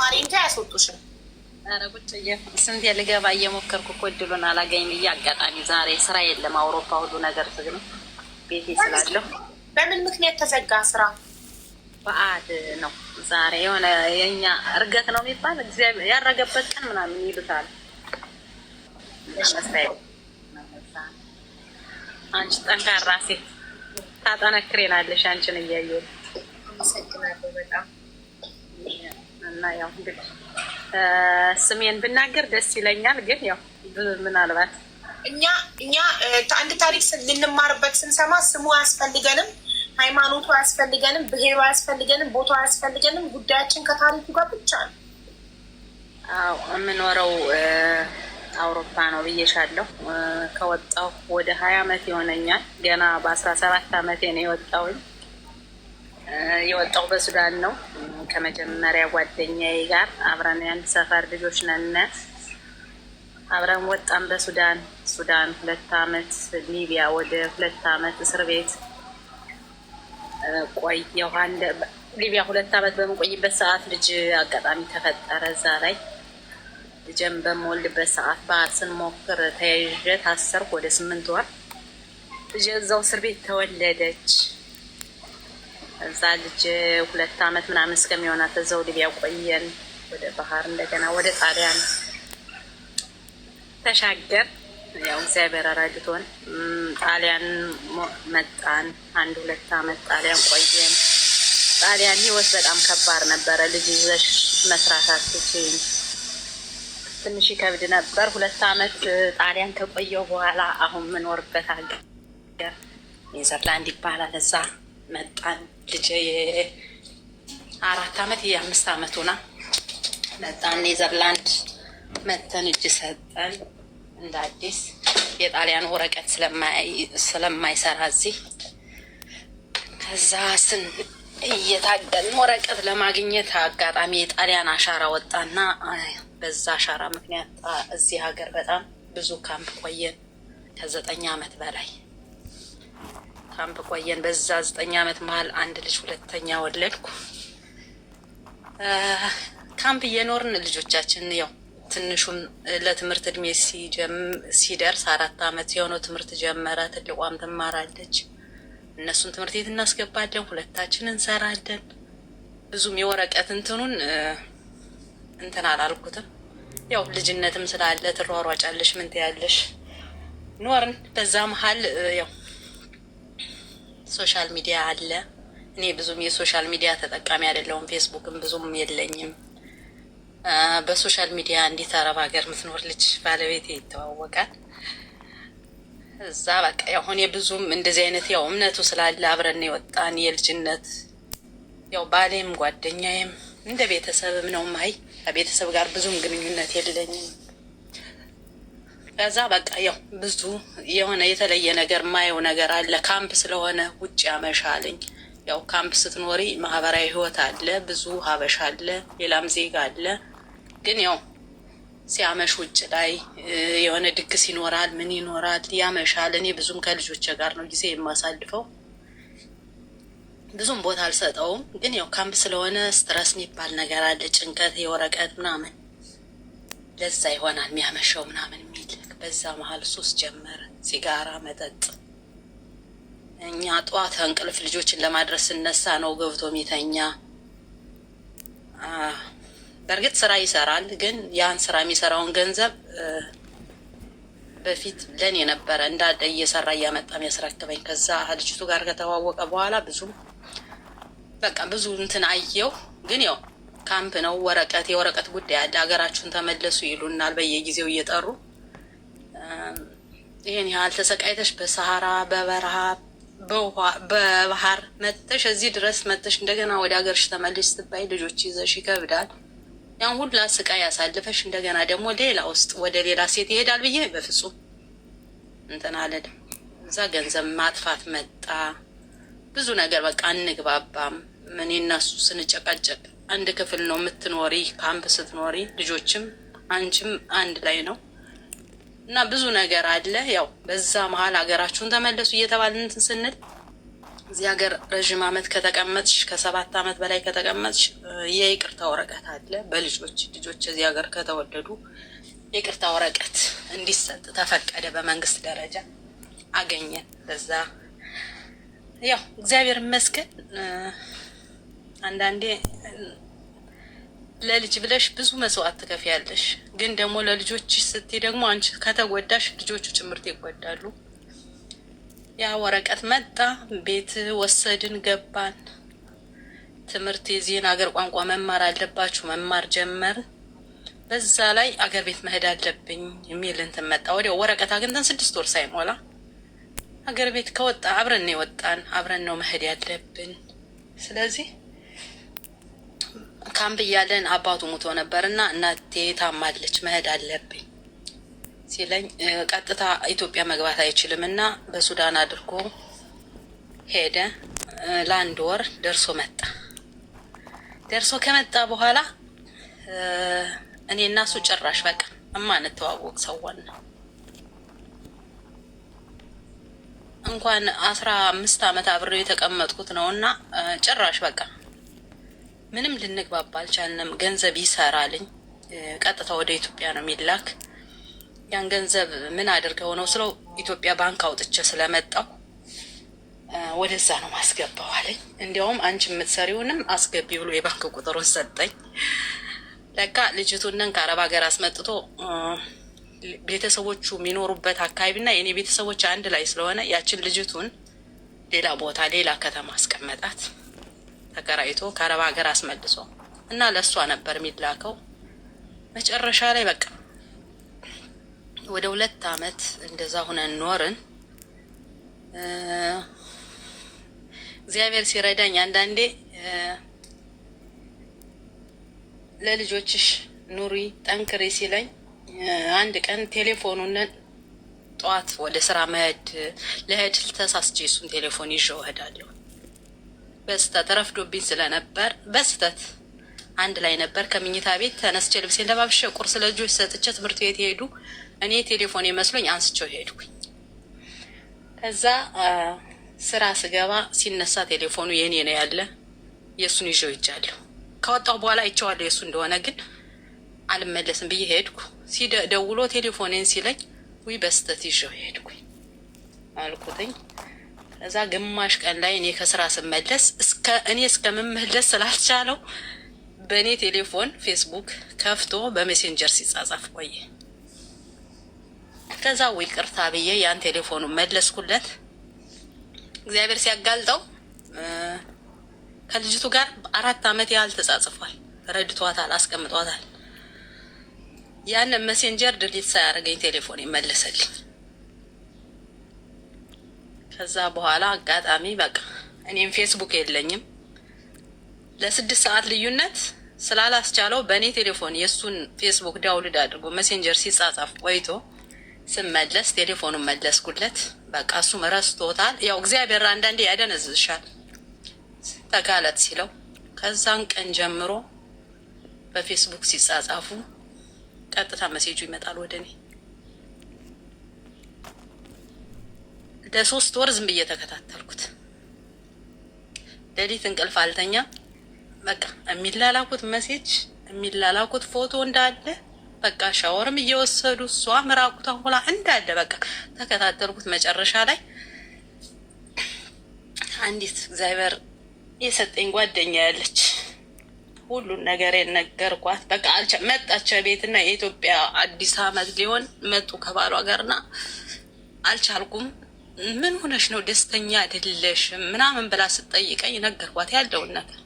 ተማሪ እንጂ አያስወጡሽም። ኧረ ቁጭ ስንት ልገባ እየሞከርኩ እኮ እድሉን አላገኝ ብዬ አጋጣሚ ዛሬ ስራ የለም አውሮፓ ሁሉ ነገር ዝግ ነው ቤቴ ስላለሁ። በምን ምክንያት ተዘጋ ስራ? በዓል ነው ዛሬ የሆነ የኛ እርገት ነው የሚባል እግዚአብሔር ያረገበት ቀን ምናምን ይሉታል። አንቺ ጠንካራ ሴት ታጠነክሬናለሽ አንቺን እያየሁ አመሰግናለሁ በጣም እና ያው እንግዲህ ስሜን ብናገር ደስ ይለኛል፣ ግን ያው ምናልባት እኛ አንድ ታሪክ ልንማርበት ስንሰማ ስሙ አያስፈልገንም፣ ሃይማኖቱ አያስፈልገንም፣ ብሔሩ አያስፈልገንም፣ ቦታው አያስፈልገንም። ጉዳያችን ከታሪኩ ጋር ብቻ ነው። አዎ የምኖረው አውሮፓ ነው ብዬሻለሁ። ከወጣሁ ወደ 20 ዓመት ይሆነኛል። ገና በ17 ዓመቴ ነው የወጣሁ በሱዳን ነው። ከመጀመሪያ ጓደኛዬ ጋር አብረን የአንድ ሰፈር ልጆች ነን። አብረን ወጣን በሱዳን 2 ዓመት፣ ሊቢያ ወደ 2 ዓመት እስር ቤት ቆየሁ። ሊቢያ 2 ዓመት በምቆይበት ሰዓት ልጅ አጋጣሚ ተፈጠረ። እዛ ላይ ልጅን በምወልድበት ሰዓት ባህር ስንሞክር ተያይዤ ታሰርኩ ወደ 8 ወር። ልጅ እዛው እስር ቤት ተወለደች። እዛ ልጅ 2 ዓመት ምናምን እስከሚሆናት እዛው ሊቢያ ቆየን። ወደ ባህር እንደገና ወደ ጣሊያን ተሻገር። ያው እግዚአብሔር ረድቶን ጣሊያን መጣን። 1-2 ዓመት ጣሊያን ቆየን። ጣሊያን ህይወት በጣም ከባድ ነበረ። ልጅ ይዘሽ መስራት አትችይም። ትንሽ ይከብድ ነበር። 2 ዓመት ጣሊያን ከቆየው በኋላ አሁን የምኖርበት ሀገር ኔዘርላንድ ይባላል። እዛ መጣን። ልጅ 4 ዓመት የ5 ዓመት ሆና መጣን ኔዘርላንድ። መተን እጅ ሰጠን እንደ አዲስ የጣሊያን ወረቀት ስለማይሰራ እዚህ። ከዛ እየታገልን ወረቀት ለማግኘት አጋጣሚ የጣሊያን አሻራ ወጣና በዛ አሻራ ምክንያት እዚህ ሀገር በጣም ብዙ ካምፕ ቆየን። ከ9 ዓመት በላይ ካምፕ ቆየን። በዛ 9 ዓመት መሀል አንድ ልጅ ሁለተኛ ወለድኩ። ካምፕ እየኖርን ልጆቻችን ያው ትንሹም ለትምህርት እድሜ ሲደርስ 4 ዓመት የሆነው ትምህርት ጀመረ። ትልቋም ትማራለች። እነሱን ትምህርት ቤት እናስገባለን፣ ሁለታችን እንሰራለን። ብዙም የወረቀት እንትኑን እንትን አላልኩትም። ያው ልጅነትም ስላለ ትሯሯጫለሽ፣ ምን ትያለሽ ኖርን። በዛ መሀል ያው ሶሻል ሚዲያ አለ። እኔ ብዙም የሶሻል ሚዲያ ተጠቃሚ አይደለሁም። ፌስቡክም ብዙም የለኝም። በሶሻል ሚዲያ እንዴት አረብ ሀገር የምትኖር ልጅ ባለቤት ይተዋወቃል። እዛ በቃ ያው እኔ ብዙም እንደዚህ አይነት ያው እምነቱ ስላለ አብረን የወጣን የልጅነት ያው ባሌም ጓደኛዬም እንደ ቤተሰብም ነው። ማይ ከቤተሰብ ጋር ብዙም ግንኙነት የለኝም። ከዛ በቃ ያው ብዙ የሆነ የተለየ ነገር ማየው ነገር አለ። ካምፕ ስለሆነ ውጭ ያመሻልኝ። ያው ካምፕ ስትኖሪ ማህበራዊ ህይወት አለ፣ ብዙ ሀበሻ አለ፣ ሌላም ዜጋ አለ። ግን ያው ሲያመሽ ውጭ ላይ የሆነ ድግስ ይኖራል፣ ምን ይኖራል፣ ያመሻል። እኔ ብዙም ከልጆቼ ጋር ነው ጊዜ የማሳልፈው፣ ብዙም ቦታ አልሰጠውም። ግን ያው ካምፕ ስለሆነ ስትረስ የሚባል ነገር አለ፣ ጭንቀት፣ የወረቀት ምናምን፣ ለዛ ይሆናል የሚያመሸው ምናምን የሚል። በዛ መሀል ሱስ ጀመረ፣ ሲጋራ፣ መጠጥ። እኛ ጠዋት እንቅልፍ ልጆችን ለማድረስ ስነሳ ነው ገብቶ የሚተኛ። በእርግጥ ስራ ይሰራል፣ ግን ያን ስራ የሚሰራውን ገንዘብ በፊት ለኔ ነበረ እንዳለ እየሰራ እያመጣ የሚያስረክበኝ። ከዛ ልጅቱ ጋር ከተዋወቀ በኋላ ብዙም በቃ ብዙ እንትን አየው። ግን ያው ካምፕ ነው፣ የወረቀት ጉዳይ አለ። ሀገራችሁን ተመለሱ ይሉናል በየጊዜው እየጠሩ። ይሄን ያህል ተሰቃይተሽ በሰሃራ በበረሃ በባህር መጥተሽ እዚህ ድረስ መጥተሽ እንደገና ወደ ሀገርሽ ተመልሽ ስትባይ ልጆች ይዘሽ ይከብዳል። ያን ሁላ ስቃይ ያሳልፈሽ እንደገና ደግሞ ሌላ ውስጥ ወደ ሌላ ሴት ይሄዳል ብዬ በፍጹም እንትን አልልም። እዛ ገንዘብ ማጥፋት መጣ፣ ብዙ ነገር በቃ አንግባባም። ምን እነሱ ስንጨቃጨቅ አንድ ክፍል ነው የምትኖሪ፣ ካምፕ ስትኖሪ ልጆችም አንቺም አንድ ላይ ነው እና ብዙ ነገር አለ። ያው በዛ መሀል ሀገራችሁን ተመለሱ እየተባልን እንትን ስንል እዚህ ሀገር ረዥም ዓመት ከተቀመጥሽ ከ7 ዓመት በላይ ከተቀመጥሽ የይቅርታ ወረቀት አለ። በልጆች እዚህ ሀገር ከተወለዱ የይቅርታ ወረቀት እንዲሰጥ ተፈቀደ። በመንግስት ደረጃ አገኘን። በዛ ያው እግዚአብሔር ይመስገን። አንዳንዴ ለልጅ ብለሽ ብዙ መስዋዕት ትከፍያለሽ፣ ግን ደግሞ ለልጆችሽ ስትይ ደግሞ አንቺ ከተጎዳሽ ልጆቹ ጭምርት ይጎዳሉ። ያ ወረቀት መጣ፣ ቤት ወሰድን፣ ገባን። ትምህርት የዚህን አገር ቋንቋ መማር አለባችሁ መማር ጀመርን። በዛ ላይ አገር ቤት መሄድ አለብኝ የሚል እንትን መጣ። ወዲያው ወረቀት አግኝተን 6 ወር ሳይሞላ አገር ቤት ከወጣ አብረን ነው የወጣን፣ አብረን ነው መሄድ ያለብን። ስለዚህ ካምፕ እያለን አባቱ ሙቶ ነበርና እናቴ ታማለች መሄድ አለብኝ ሲለኝ ቀጥታ ኢትዮጵያ መግባት አይችልም እና በሱዳን አድርጎ ሄደ። ለ1 ወር ደርሶ መጣ። ደርሶ ከመጣ በኋላ እኔ እና እሱ ጭራሽ በቃ እማንተዋወቅ ሰዋን እንኳን 15 ዓመት አብሬው የተቀመጥኩት ነውና ጭራሽ በቃ ምንም ልንግባባ አልቻልንም። ገንዘብ ይሰራልኝ ቀጥታ ወደ ኢትዮጵያ ነው የሚላክ። ያን ገንዘብ ምን አድርገው ነው ስለው ኢትዮጵያ ባንክ አውጥቼ ስለመጣው ወደዛ ነው ማስገባው አለኝ። እንዲያውም አንቺ የምትሰሪውንም አስገቢ ብሎ የባንክ ቁጥሩን ሰጠኝ። ለካ ልጅቱንን ከአረብ ሀገር አስመጥቶ ቤተሰቦቹ የሚኖሩበት አካባቢና የኔ ቤተሰቦች አንድ ላይ ስለሆነ ያችን ልጅቱን ሌላ ቦታ ሌላ ከተማ አስቀመጣት። ተከራይቶ ከአረብ ሀገር አስመልሶ እና ለሷ ነበር የሚላከው። መጨረሻ ላይ በቃ ወደ 2 ዓመት እንደዛ ሆነን ኖርን። እግዚአብሔር ሲረዳኝ አንዳንዴ ለልጆችሽ ኑሪ ጠንክሪ ሲለኝ አንድ ቀን ቴሌፎኑን ጠዋት ወደ ስራ ለሄድ ተሳስቼ እሱን ቴሌፎን ይዤው እሄዳለሁ። በስተት ረፍዶብኝ ስለነበር በስተት አንድ ላይ ነበር። ከምኝታ ቤት ተነስቼ ልብሴን ለባብሼ ቁርስ ለልጆች ሰጥቼ ትምህርት ቤት ሄዱ። እኔ ቴሌፎን መስሎኝ አንስቼው ሄድኩኝ። ከዛ ስራ ስገባ ሲነሳ ቴሌፎኑ የኔ ነው ያለ፣ የሱን ይዤው ሄጃለሁ። ከወጣሁ በኋላ አይቼዋለሁ የሱ እንደሆነ፣ ግን አልመለስም ብዬ ሄድኩ። ሲደውሎ ቴሌፎኔን ሲለኝ ውይ በስተት ይዤው ሄድኩኝ አልኩትኝ። ከዛ ግማሽ ቀን ላይ እኔ ከስራ ስመለስ እኔ እስከምመለስ ስላልቻለው በእኔ ቴሌፎን ፌስቡክ ከፍቶ በሜሴንጀር ሲጻጻፍ ቆየ። ከዛ ወይ ቅርታ ብዬ ያን ቴሌፎኑን መለስኩለት። እግዚአብሔር ሲያጋልጠው ከልጅቱ ጋር 4 ዓመት ያህል ተጻጽፏል። ረድቷታል፣ አስቀምጧታል። ያን ሜሴንጀር ድሊት ሳያደርገኝ ቴሌፎን ይመለሰልኝ። ከዛ በኋላ አጋጣሚ በቃ እኔም ፌስቡክ የለኝም። ለ6 ሰዓት ልዩነት ስላላስቻለው በእኔ ቴሌፎን የሱን ፌስቡክ ዳውንሎድ አድርጎ ሜሴንጀር ሲጻጻፍ ቆይቶ ስመለስ ቴሌፎኑን መለስኩለት። በቃ እሱም ረስቶታል። ያው እግዚአብሔር አንዳንዴ ያደነዝዝሻል ተጋለጥ ሲለው። ከዛን ቀን ጀምሮ በፌስቡክ ሲጻጻፉ ቀጥታ ሜሴጁ ይመጣል ወደ እኔ። ለ3 ወር ዝም ብዬ ተከታተልኩት። ሌሊት እንቅልፍ አልተኛ። በቃ የሚላላኩት ሜሴጅ የሚላላኩት ፎቶ እንዳለ በቃ ሻወርም እየወሰዱ እሷ ምራቁታ ሆላ እንዳለ በቃ ተከታተልኩት። መጨረሻ ላይ አንዲት እግዚአብሔር የሰጠኝ ጓደኛ ያለች ሁሉን ነገር የነገርኳት። በቃ መጣች ቤትና የኢትዮጵያ አዲስ ዓመት ሊሆን መጡ ከባሏ ጋርና አልቻልኩም። ምን ሆነሽ ነው ደስተኛ አይደለሽ ምናምን ብላ ስትጠይቀኝ ነገርኳት ያለውን ነገር።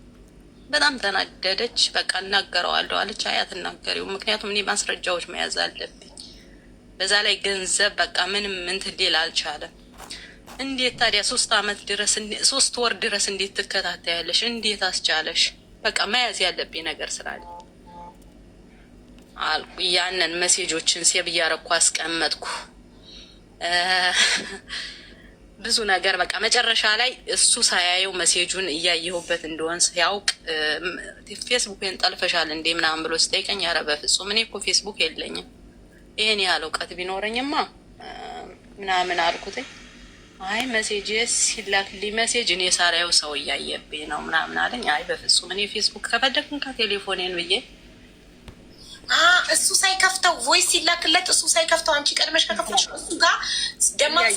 በጣም ተናደደች። በቃ እናገረዋለሁ አለች። አይ አትናገሪውም፣ ምክንያቱም እኔ ማስረጃዎች መያዝ አለብኝ። በዛ ላይ ገንዘብ በቃ ምንም እንትን ሊል አልቻለም። እንዴት ታዲያ 3 ወር ድረስ እንዴት ትከታተያለሽ? እንዴት አስቻለሽ? በቃ መያዝ ያለብኝ ነገር ስላለ አልኩ። ያንን ሜሴጆችን ሴቭ እያረኩ አስቀመጥኩ። ብዙ ነገር በቃ መጨረሻ ላይ እሱ ሳያየው ሜሴጁን እያየሁበት እንደሆን ሲያውቅ ፌስቡክን ጠልፈሻል እንዴ ምናምን ብሎ ሲጠይቀኝ ኧረ በፍጹም እኔ እኮ ፌስቡክ የለኝም፣ ይሄን ያህል እውቀት ቢኖረኝማ ምናምን አልኩትኝ። አይ መሴጅ ሲላክልኝ መሴጅ እኔ ሳላየው ሰው እያየብኝ ነው ምናምን አለኝ። አይ በፍጹም እኔ ፌስቡክ ከፈለግን ከቴሌፎኔን ብዬ እሱ ሳይከፍተው ቮይስ ሲላክለት እሱ ሳይከፍተው አንቺ ቀድመሽ ከከፍተሽ እሱ ጋር ደማቅ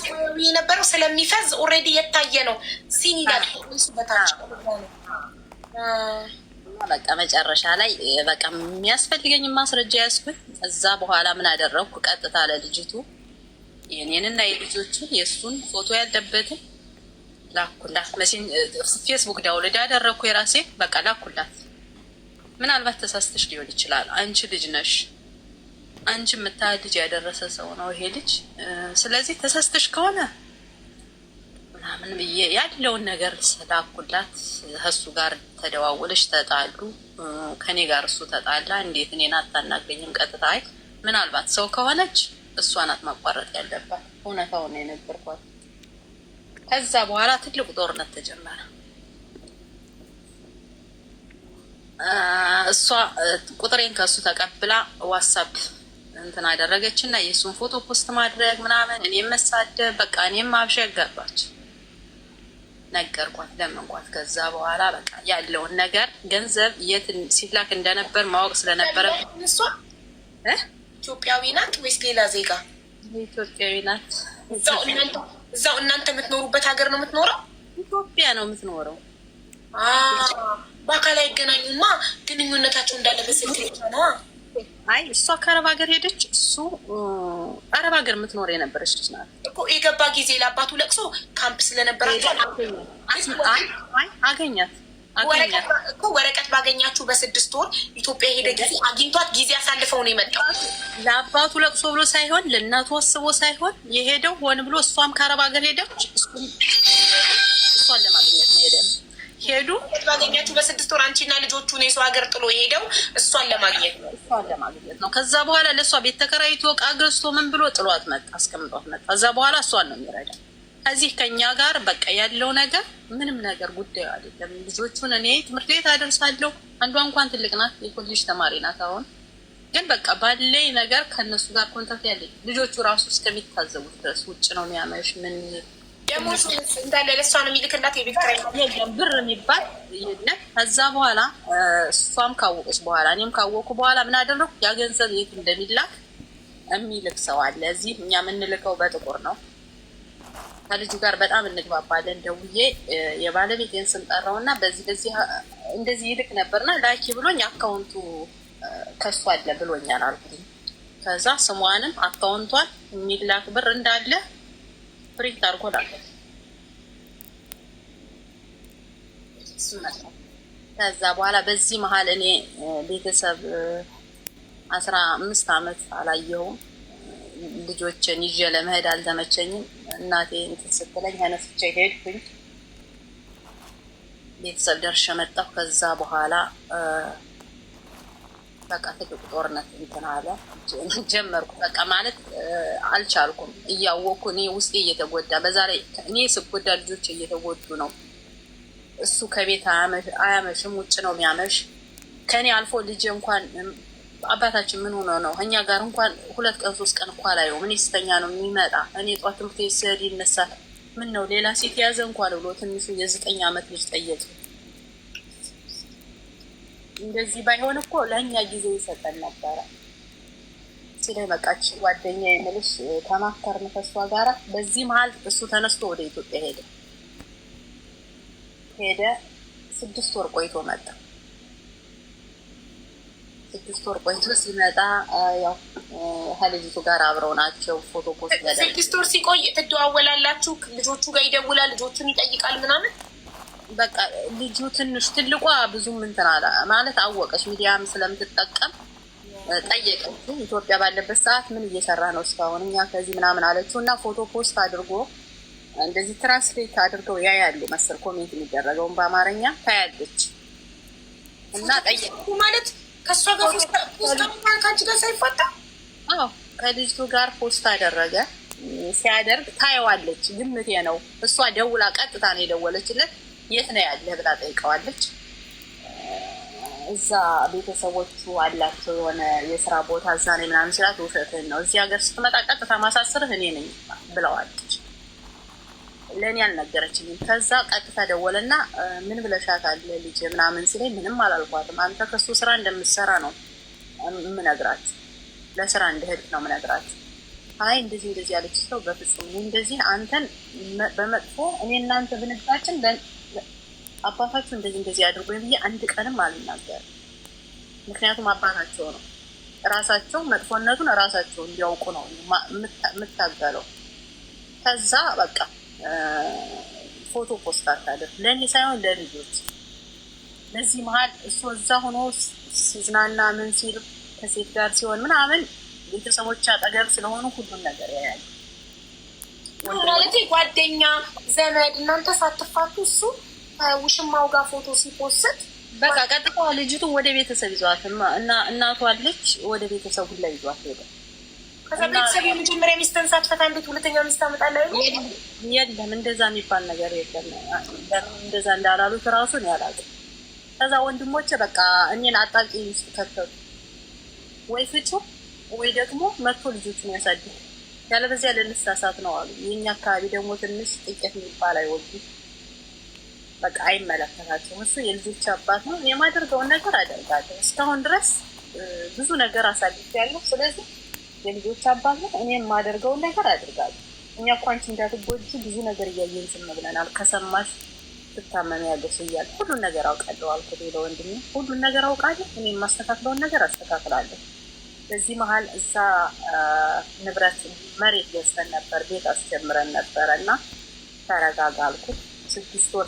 የነበረው ስለሚፈዝ ኦልሬዲ የታየ ነው። ሲን ይላል እሱ በታች በቃ መጨረሻ ላይ በቃ የሚያስፈልገኝ ማስረጃ ያዝኩኝ። እዛ በኋላ ምን አደረግኩ? ቀጥታ ለልጅቱ የኔንና የልጆቹን የእሱን ፎቶ ያለበትን ላኩላት። ፌስቡክ ዳውንሎድ ያደረግኩ የራሴ በቃ ላኩላት። ምናልባት ተሳስተሽ ሊሆን ይችላል። አንቺ ልጅ ነሽ፣ አንቺ የምታህል ልጅ ያደረሰ ሰው ነው ይሄ ልጅ። ስለዚህ ተሳስተሽ ከሆነ ምናምን ብዬ ያለውን ነገር ስላኩላት። ከሱ ጋር ተደዋውለሽ ተጣሉ፣ ከኔ ጋር እሱ ተጣላ። እንዴት እኔን አታናግረኝም? ቀጥታ አይ ምናልባት ሰው ከሆነች እሷ ናት ማቋረጥ ያለባት። እውነታውን የነገርኳት። ከዛ በኋላ ትልቁ ጦርነት ተጀመረ። እሷ ቁጥሬን ከሱ ተቀብላ ዋትሳፕ እንትን አደረገች እና የእሱን ፎቶ ፖስት ማድረግ ምናምን፣ እኔም መሳደብ በቃ እኔም ማብሸቅ ገባች። ነገርኳት፣ ለመንኳት። ከዛ በኋላ በቃ ያለውን ነገር ገንዘብ የት ሲላክ እንደነበር ማወቅ ስለነበረ እሷ ኢትዮጵያዊ ናት ወይስ ሌላ ዜጋ? ኢትዮጵያዊ ናት። እዛው እናንተ የምትኖሩበት ሀገር ነው የምትኖረው? ኢትዮጵያ ነው የምትኖረው። በአካል አይገናኙማ። ግንኙነታቸው እንዳለ በስልክ ብቻ ነው። አይ እሷ ከአረብ ሀገር ሄደች። እሱ አረብ ሀገር የምትኖር የነበረች ልጅ ናት እኮ። የገባ ጊዜ ለአባቱ ለቅሶ ካምፕ ስለነበራቸው አገኛት እኮ። ወረቀት ባገኛችሁ በ6 ወር ኢትዮጵያ ሄደ ጊዜ አግኝቷት ጊዜ አሳልፈው ነው የመጣው። ለአባቱ ለቅሶ ብሎ ሳይሆን ለእናቱ ወስቦ ሳይሆን የሄደው ሆን ብሎ። እሷም ከአረብ ሀገር ሄደች፣ እሷን ለማግኘት ነው ሄደ ሄዱ። ባገኛችሁ በ6 ወር አንቺና ልጆቹን የሰው ሀገር ጥሎ የሄደው እሷን ለማግኘት ነው። ከዛ በኋላ ለእሷ ቤት ተከራይቶ ዕቃ ገዝቶ ምን ብሎ ጥሏት መጣ፣ አስቀምጧት መጣ። ከዛ በኋላ እሷን ነው የሚረዳ። ከዚህ ከኛ ጋር በቃ ያለው ነገር ምንም ነገር ጉዳዩ አይደለም። ልጆቹን እኔ ትምህርት ቤት አደርሳለሁ። አንዷ እንኳን ትልቅ ናት፣ የኮሌጅ ተማሪ ናት። አሁን ግን በቃ ባለኝ ነገር ከእነሱ ጋር ኮንታክት ያለኝ። ልጆቹ ራሱ እስከሚታዘቡት ድረስ ውጭ ነው የሚያመሽ ምን ደግሞ እንዳለ ለእሷ ነው የሚልክላት። የቤት ኪራይ ብር የሚባል የለም። ከዛ በኋላ እሷም ካወቀች በኋላ እኔም ካወቁ በኋላ ምን አደረኩ? ያ ገንዘብ የት እንደሚላክ የሚልክ ሰው አለ እዚህ። እኛ የምንልከው በጥቁር ነው። ከልጁ ጋር በጣም እንግባባለን። ደውዬ የባለቤቴን ስም ጠራው እና በዚህ እንደዚህ ይልክ ነበርና ላኪ ብሎኝ አካውንቱ ከሱ አለ ብሎኛል አልኩኝ። ከዛ ስሟንም አካውንቷን የሚላክ ብር እንዳለ ፕሪንት አድርጎ ላከ። ከዛ በኋላ በዚህ መሀል እኔ ቤተሰብ 15 ዓመት አላየሁም። ልጆችን ይዤ ለመሄድ አልተመቸኝም። እናቴ እንትን ስትለኝ አነስቼ ሄድኩኝ። ቤተሰብ ደርሼ መጣሁ። ከዛ በኋላ በቃ ትልቅ ጦርነት እንትን አለ ጀመርኩ። በቃ ማለት አልቻልኩም። እያወቅኩ እኔ ውስጤ እየተጎዳ፣ በዛ ላይ እኔ ስጎዳ ልጆች እየተጎዱ ነው። እሱ ከቤት አያመሽም፣ ውጭ ነው የሚያመሽ። ከኔ አልፎ ልጅ እንኳን አባታችን ምን ሆኖ ነው እኛ ጋር እንኳን 2 ቀን 3 ቀን እንኳን ላይ ምን ስተኛ ነው የሚመጣ። እኔ ጧት ትምህርት ቤት ስሄድ ይነሳል። ምን ነው ሌላ ሴት ያዘ እንኳን ብሎ ትንሹ የ9 ዓመት ልጅ ጠየቅ። እንደዚህ ባይሆን እኮ ለእኛ ጊዜ ይሰጠን ነበረ። ሲለኝ በቃች ጓደኛ የምልሽ ተማከርን ከሷ ጋራ። በዚህ መሀል እሱ ተነስቶ ወደ ኢትዮጵያ ሄደ 6 ወር ቆይቶ መጣ። 6 ወር ቆይቶ ሲመጣ ያው ከልጅቱ ጋር አብረው ናቸው። ፎቶ ፖስት ያደረገ 6 ወር ሲቆይ ትደዋወላላችሁ? ልጆቹ ጋር ይደውላል፣ ልጆቹን ይጠይቃል ምናምን። በቃ ልጁ ትንሽ ትልቋ ብዙም እንትን አለ ማለት አወቀች፣ ሚዲያም ስለምትጠቀም ጠየቀችው። ኢትዮጵያ ባለበት ሰዓት ምን እየሰራ ነው እስካሁን እኛ ከዚህ ምናምን አለችው እና ፎቶ ፖስት አድርጎ እንደዚህ ትራንስሌት አድርገው ያያሉ መሰል ኮሜንት የሚደረገውን በአማርኛ ታያለች እና ጠየቁ ማለት ከእሷ ጋር ፖስት ከአንቺ ጋር ሳይፋታ ከልጅቱ ጋር ፖስት አደረገ። ሲያደርግ ታየዋለች፣ ግምቴ ነው። እሷ ደውላ ቀጥታ ነው የደወለችለት። የት ነው ያለህ ብላ ጠይቀዋለች። እዛ ቤተሰቦቹ አላቸው የሆነ የስራ ቦታ እዛ ነው ምናምን ሲላት ውሸትህን ነው፣ እዚህ ሀገር ስትመጣ ቀጥታ ማሳስርህ እኔ ነኝ ብለዋለች። ለእኔ አልነገረችኝም። ከዛ ቀጥታ ደወለና ምን ብለሻታል ልጅ ምናምን ሲለኝ ምንም አላልኳትም። አንተ ከሱ ስራ እንደምትሰራ ነው የምነግራት፣ ለስራ እንደሄድ ነው የምነግራት። አይ እንደዚህ እንደዚህ ያለች ሰው በፍጹም እንደዚህ አንተን በመጥፎ እኔ እናንተ ብንጋጭን አባታችሁ እንደዚህ እንደዚህ አድርጎ ብዬ አንድ ቀንም አልናገርም። ምክንያቱም አባታቸው ነው፣ ራሳቸው መጥፎነቱን ራሳቸው እንዲያውቁ ነው የምታገለው። ከዛ በቃ ፎቶ ፖስት አታደርግ ለእኔ ሳይሆን ለልጆች። በዚህ መሀል እሱ እዛ ሆኖ ሲዝናና ምን ሲል ከሴት ጋር ሲሆን ምናምን ቤተሰቦች አጠገብ ስለሆኑ ሁሉን ነገር ያያል። ማለት ጓደኛ ዘመድ እናንተ ሳትፋቱ እሱ ውሽማው ጋር ፎቶ ሲፖስት በቃ ቀጥታ ልጅቱ ወደ ቤተሰብ ይዟት እና እናቷ ልጅ ወደ ቤተሰቡ ላይ ይዟት ሄደ። ከዛ ቤተሰብ የመጀመሪያ ሚስትን ሳትፈታ እንዴት ሁለተኛ ሚስት አመጣለሁ? የለም እንደዛ የሚባል ነገር የለም። እንደዛ እንዳላሉት ራሱን ያላሉ። ከዛ ወንድሞቼ በቃ እኔን አጣቂ ውስጥ ከተቱ። ወይ ፍጩ ወይ ደግሞ መጥቶ ልጆቹን ያሳድግ፣ ያለበዚያ ልንሳሳት ነው አሉ። የኛ አካባቢ ደግሞ ትንሽ ጥቂት የሚባል አይወዱም። በቃ አይመለከታቸውም። እሱ የልጆች አባት ነው። የማደርገውን ነገር አደርጋለሁ። እስካሁን ድረስ ብዙ ነገር አሳልፌያለሁ። ስለዚህ የልጆች አባት ነው። እኔ የማደርገውን ነገር አደርጋለሁ። እኛ እኮ አንቺ እንዳትጎጂ ብዙ ነገር እያየን ዝም ብለናል። ከሰማሽ ትታመሚ ያለሽ እያለ ሁሉን ነገር አውቃለሁ አልኩት። ለወንድሜ ሁሉን ነገር አውቃለሁ። እኔ የማስተካክለውን ነገር አስተካክላለሁ። በዚህ መሀል እዛ ንብረት መሬት ገዝተን ነበር፣ ቤት አስጀምረን ነበረ እና ተረጋጋ አልኩት። 6 ወር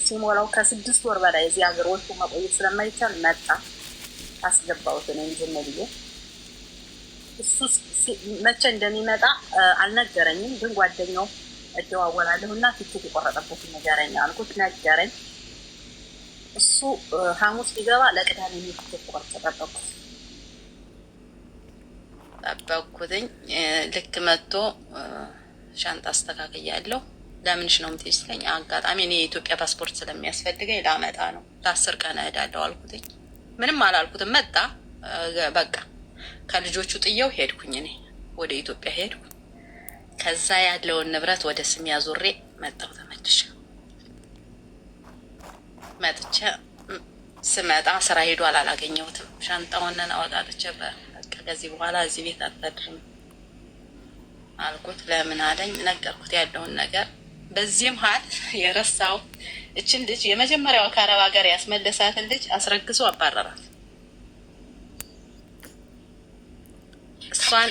ሲሞላው ከ6 ወር በላይ እዚህ ሀገር ወጥቶ መቆየት ስለማይቻል መጣ። አስገባሁት እኔም ዝም ብዬ። እሱ መቼ እንደሚመጣ አልነገረኝም፣ ግን ጓደኛው እደዋወላለሁ እና ትኬት የቆረጠበት ንገረኝ አልኩት። ነገረኝ። እሱ ሐሙስ ሊገባ ለቅዳሜ ትኬት ቆርጬ ጠበቅኩትኝ። ልክ መጥቶ ሻንጣ አስተካክያለሁ። ለምንሽ ነው የምትሄጂ ሲለኝ አጋጣሚ እኔ የኢትዮጵያ ፓስፖርት ስለሚያስፈልገኝ ላመጣ ነው፣ ለ10 ቀን እሄዳለሁ አልኩትኝ። ምንም አላልኩትም። መጣ። በቃ ከልጆቹ ጥየው ሄድኩኝ። እኔ ወደ ኢትዮጵያ ሄድኩ። ከዛ ያለውን ንብረት ወደ ስም ያዙሬ መጣሁ። መጥቼ ስመጣ ስራ ሄዷል፣ አላገኘሁትም። ሻንጣውን አወጣጥቼ በቃ ከዚህ በኋላ እዚህ ቤት አታድርም አልኩት። ለምን አለኝ። ነገርኩት ያለውን ነገር። በዚህ መሀል የረሳው እችን ልጅ የመጀመሪያው ከአረብ ሀገር ያስመለሳትን ልጅ አስረግዞ አባረራት። እሷን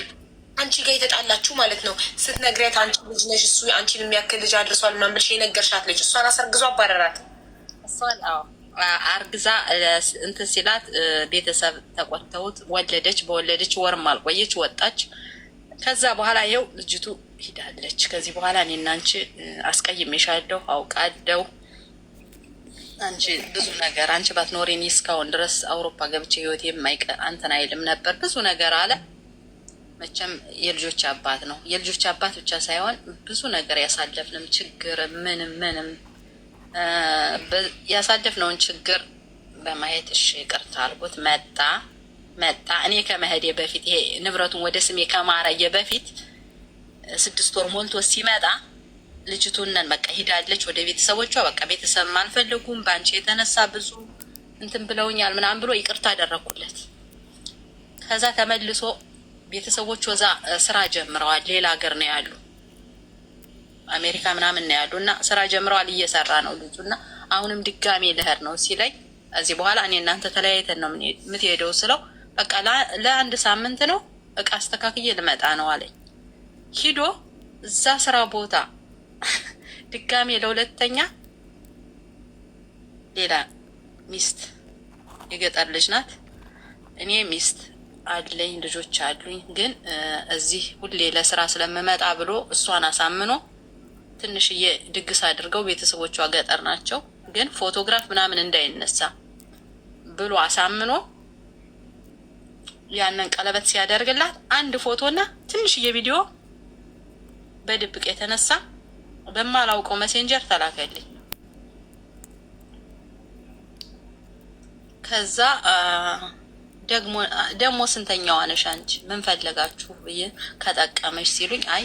አንቺ ጋር የተጣላችሁ ማለት ነው ስትነግሪያት፣ አንቺ ልጅ ነሽ እሱ አንቺን የሚያክል ልጅ አድርሷል ምናምን ብለሽ የነገርሻት ልጅ እሷን አስረግዞ አባረራት። እሷን አርግዛ እንትን ሲላት ቤተሰብ ተቆጥተውት ወለደች። በወለደች ወርም አልቆየች ወጣች። ከዛ በኋላ ይኸው ልጅቱ ሂዳለች። ከዚህ በኋላ እኔና አንቺ አስቀይሜሻለሁ፣ አውቃለሁ። አንቺ ብዙ ነገር አንቺ ባትኖሪ እኔ እስካሁን ድረስ አውሮፓ ገብቼ ህይወቴ የማይቀር አንተን አይልም ነበር። ብዙ ነገር አለ። መቼም የልጆች አባት ነው። የልጆች አባት ብቻ ሳይሆን ብዙ ነገር ያሳለፍንም ችግር ምንም ያሳለፍነውን ችግር በማየት እሺ ይቅርታ አልኩት። መጣ። እኔ ከመሄዴ በፊት ይሄ ንብረቱን ወደ ስሜ ከማረየ በፊት 6 ወር ሞልቶ ሲመጣ ልጅቱንን በቃ ሂዳለች ወደ ቤተሰቦቿ። በቃ ቤተሰብ አልፈለጉም፣ በአንቺ የተነሳ ብዙ እንትን ብለውኛል ምናምን ብሎ ይቅርታ አደረኩለት። ከዛ ተመልሶ ቤተሰቦቹ እዛ ስራ ጀምረዋል። ሌላ ሀገር ነው ያሉ፣ አሜሪካ ምናምን ነው ያሉ እና ስራ ጀምረዋል። እየሰራ ነው ልጁ እና አሁንም ድጋሜ ልሄድ ነው ሲለኝ፣ እዚህ በኋላ እኔ እናንተ ተለያይተን ነው የምትሄደው ስለው፣ በቃ ለአንድ ሳምንት ነው እቃ አስተካክዬ ልመጣ ነው አለኝ። ሂዶ እዛ ስራ ቦታ ድጋሜ ለሁለተኛ ሌላ ሚስት፣ የገጠር ልጅ ናት። እኔ ሚስት አለኝ ልጆች አሉኝ፣ ግን እዚህ ሁሌ ለስራ ስለምመጣ ብሎ እሷን አሳምኖ ትንሽዬ ድግስ አድርገው፣ ቤተሰቦቿ ገጠር ናቸው፣ ግን ፎቶግራፍ ምናምን እንዳይነሳ ብሎ አሳምኖ ያንን ቀለበት ሲያደርግላት አንድ ፎቶና ትንሽዬ ቪዲዮ በድብቅ የተነሳ በማላውቀው ሜሴንጀር ተላከልኝ። ከዛ ደግሞ ስንተኛዋ ነሽ አንቺ ምን ፈለጋችሁ ብዬ ከጠቀመሽ ሲሉኝ፣ አይ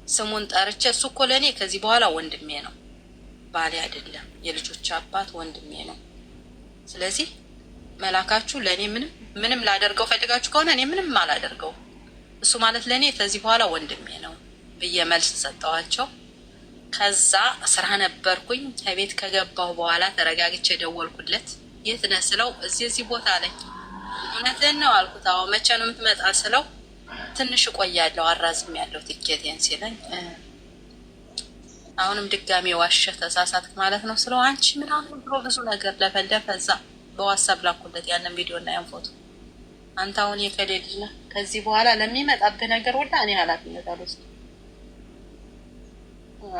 ስሙን ጠርቼ እሱ እኮ ለእኔ ከዚህ በኋላ ወንድሜ ነው፣ ባሌ አይደለም፣ የልጆች አባት ወንድሜ ነው። ስለዚህ መላካችሁ ለእኔ ምንም ላደርገው ፈልጋችሁ ከሆነ እኔ ምንም አላደርገው፣ እሱ ማለት ለእኔ ከዚህ በኋላ ወንድሜ ነው ብዬ መልስ ሰጠዋቸው። ከዛ ስራ ነበርኩኝ። ከቤት ከገባሁ በኋላ ተረጋግቼ ደወልኩለት። የት ነህ ስለው እዚህ ቦታ አለኝ። እውነትህን ነው አልኩት። አዎ። መቼ ነው የምትመጣ ስለው ትንሽ እቆያለሁ አራዝም ያለው ቲኬቴን ሲለኝ አሁንም ድጋሜ ዋሸህ ተሳሳትክ ማለት ነው ስለው አንቺ ምናምን ብሎ ብዙ ነገር ለፈለፈ። እዛ በዋትሳፕ ላኩለት ያንን ቪዲዮ እና ያን ፎቶ። አንተ አሁን የከሌ ልጅ ነህ፣ ከዚህ በኋላ ለሚመጣብህ ነገር ሁላ እኔ ኃላፊነት አልወስድም።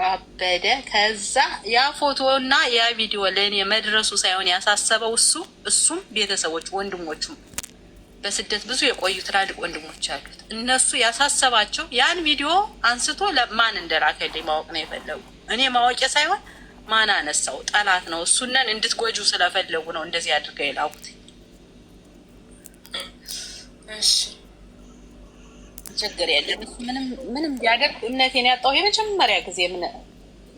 አበደ። ከዛ ያ ፎቶ እና ያ ቪዲዮ ለእኔ መድረሱ ሳይሆን ያሳሰበው እሱም ቤተሰቦች ወንድሞቹም በስደት ብዙ የቆዩ ትላልቅ ወንድሞች አሉት። እነሱ ያሳሰባቸው ያን ቪዲዮ አንስቶ ለማን እንደላከልኝ ማወቅ ነው የፈለጉ። እኔ ማወቄ ሳይሆን ማን አነሳው ጠላት ነው፣ እሱነን እንድትጎጁ ስለፈለጉ ነው እንደዚህ አድርገው የላኩት። እሺ ችግር የለም። ምንም ቢያደርግ እምነቴን ያጣው የመጀመሪያ ጊዜ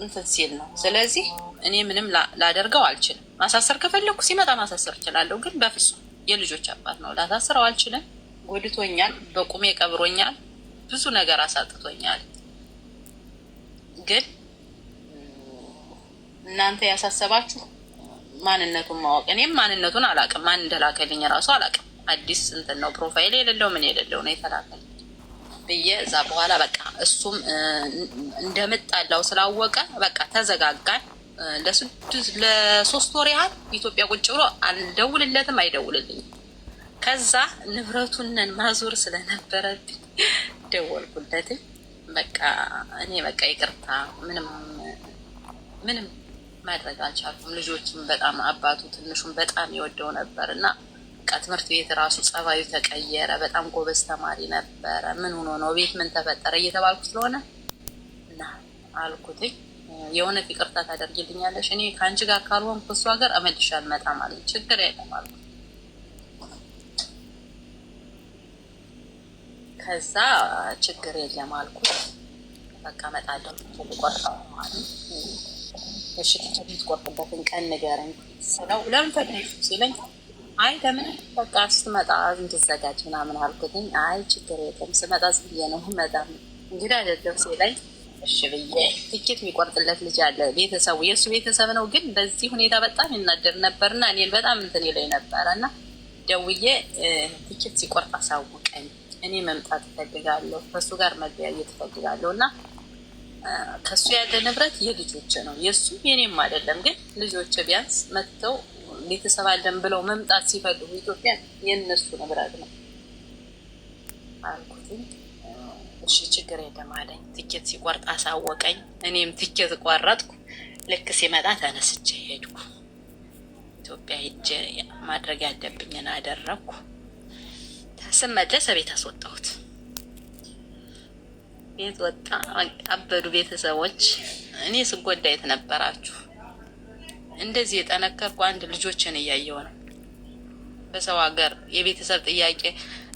እንትን ሲል ነው። ስለዚህ እኔ ምንም ላደርገው አልችልም። ማሳሰር ከፈለኩ ሲመጣ ማሳሰር እችላለሁ፣ ግን በፍጹም የልጆች አባት ነው፣ ላሳስረው አልችልም። ጎድቶኛል፣ በቁሜ ቀብሮኛል፣ ብዙ ነገር አሳጥቶኛል። ግን እናንተ ያሳሰባችሁ ማንነቱን ማወቅ። እኔም ማንነቱን አላውቅም፣ ማን እንደላከልኝ እራሱ አላውቅም። አዲስ እንትን ነው፣ ፕሮፋይል የሌለው ምን የሌለው ነው የተላከልኝ ብዬ እዛ በኋላ በቃ እሱም እንደምጣላው ስላወቀ በቃ ተዘጋጋን። ለ3 ወር ያህል ኢትዮጵያ ቁጭ ብሎ አልደውልለትም፣ አይደውልልኝም። ከዛ ንብረቱንን ማዞር ስለነበረብኝ ደወልኩለት። በቃ እኔ በቃ ይቅርታ፣ ምንም ማድረግ አልቻልኩም። ልጆችም በጣም አባቱ ትንሹም በጣም ይወደው ነበር እና ትምህርት ቤት ራሱ ጸባዩ ተቀየረ። በጣም ጎበዝ ተማሪ ነበረ። ምን ሆኖ ነው ቤት ምን ተፈጠረ እየተባልኩ ስለሆነ እና አልኩትኝ የእውነት ይቅርታ ታደርጊልኛለሽ? እኔ ከአንቺ ጋር ካልሆንኩ እሷ ጋር እመልሼ አልመጣም አለኝ። ችግር የለም አልኩት። ከዛ ችግር የለም አልኩት። በቃ እመጣለሁ ልቆርጠው ማለት እሺ፣ የምትቆርጥበትን ቀን ንገረኝ ስለው ለምን ፈለግሽ ሲለኝ አይ ለምን በቃ ስትመጣ እንድትዘጋጅ ምናምን አልኩትኝ። አይ ችግር የለም ስመጣ ዝም ብዬ ነው መጣም እንግዲህ አይደለም ሲለኝ እሺ ብዬ ትኬት የሚቆርጥለት ልጅ አለ። ቤተሰቡ የእሱ ቤተሰብ ነው፣ ግን በዚህ ሁኔታ በጣም ይናደር ነበርና እኔን በጣም እንትን ይለኝ ነበረ እና ደውዬ ትኬት ሲቆርጥ አሳውቀኝ፣ እኔ መምጣት እፈልጋለሁ፣ ከእሱ ጋር መለያየት እፈልጋለሁ እና ከእሱ ያለ ንብረት የልጆች ነው፣ የእሱ የኔም አይደለም፣ ግን ልጆች ቢያንስ መጥተው ቤተሰብ አለን ብለው መምጣት ሲፈልጉ ኢትዮጵያ የእነሱ ንብረት ነው አልኩትኝ። እሺ ችግር የለም አለኝ። ትኬት ሲቆርጥ አሳወቀኝ። እኔም ትኬት ቆረጥኩ። ልክ ሲመጣ ተነስቼ ሄድኩ። ኢትዮጵያ ሄጄ ማድረግ ያለብኝን አደረግኩ። ስመለስ ቤት አስወጣሁት። ቤት ወጣ። አበዱ ቤተሰቦች። እኔ ስጎዳ የት ነበራችሁ? እንደዚህ የጠነከርኩ አንድ ልጆችን እያየው ነው። በሰው ሀገር የቤተሰብ ጥያቄ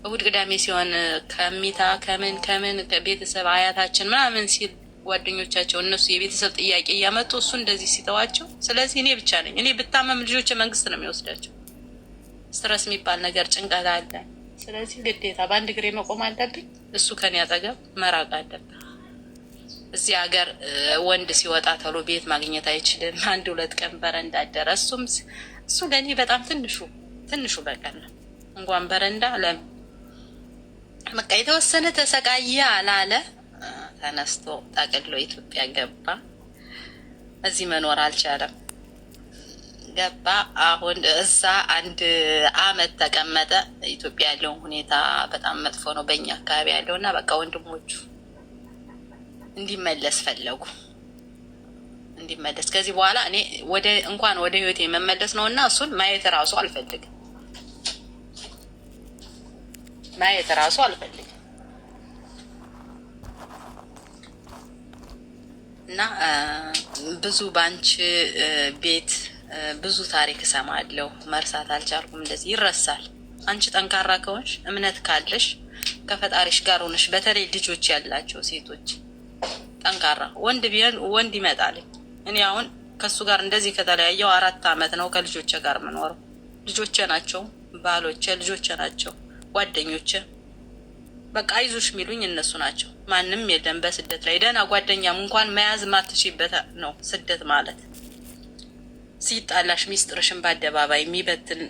እሑድ ቅዳሜ ሲሆን ከሚታ ከምን ቤተሰብ አያታችን ምናምን ሲል ጓደኞቻቸው እነሱ የቤተሰብ ጥያቄ እያመጡ እሱ እንደዚህ ሲተዋቸው፣ ስለዚህ እኔ ብቻ ነኝ። እኔ ብታመም ልጆች መንግስት ነው የሚወስዳቸው። ስትረስ የሚባል ነገር ጭንቀት አለ። ስለዚህ ግዴታ በአንድ እግሬ መቆም አለብኝ። እሱ ከኔ አጠገብ መራቅ አለብን። እዚህ ሀገር ወንድ ሲወጣ ተሎ ቤት ማግኘት አይችልም። 1-2 ቀን በረንዳ አደረ። እሱ ለእኔ በጣም ትንሹ በቀን ነው። እንኳን በረንዳ በቃ የተወሰነ ተሰቃየ አላለ። ተነስቶ ጠቅሎ ኢትዮጵያ ገባ። እዚህ መኖር አልቻለም። ገባ። አሁን እዛ 1 አመት ተቀመጠ። ኢትዮጵያ ያለውን ሁኔታ በጣም መጥፎ ነው በእኛ አካባቢ ያለው እና በቃ ወንድሞቹ እንዲመለስ ፈለጉ። እንዲመለስ ከዚህ በኋላ እኔ እንኳን ወደ ህይወቴ መመለስ ነው እና እሱን ማየት ራሱ አልፈልግም። እና ብዙ ባንቺ ቤት ብዙ ታሪክ እሰማለሁ። መርሳት አልቻልኩም። እንደዚህ ይረሳል። አንቺ ጠንካራ ከሆንሽ እምነት ካለሽ ከፈጣሪሽ ጋር ሆነሽ፣ በተለይ ልጆች ያላቸው ሴቶች ጠንካራ ወንድ ቢሆን ወንድ ይመጣል። እኔ አሁን ከሱ ጋር እንደዚህ ከተለያየው 4 አመት ነው ከልጆቼ ጋር የምኖረው። ልጆቼ ናቸው ባሎቼ፣ ልጆቼ ናቸው ጓደኞቼ። በቃ አይዞሽ የሚሉኝ እነሱ ናቸው። ማንም የለም በስደት ላይ። ደህና ጓደኛም እንኳን መያዝ ማትችይበት ነው ስደት ማለት። ሲጣላሽ ሚስጥርሽን በአደባባይ የሚበትን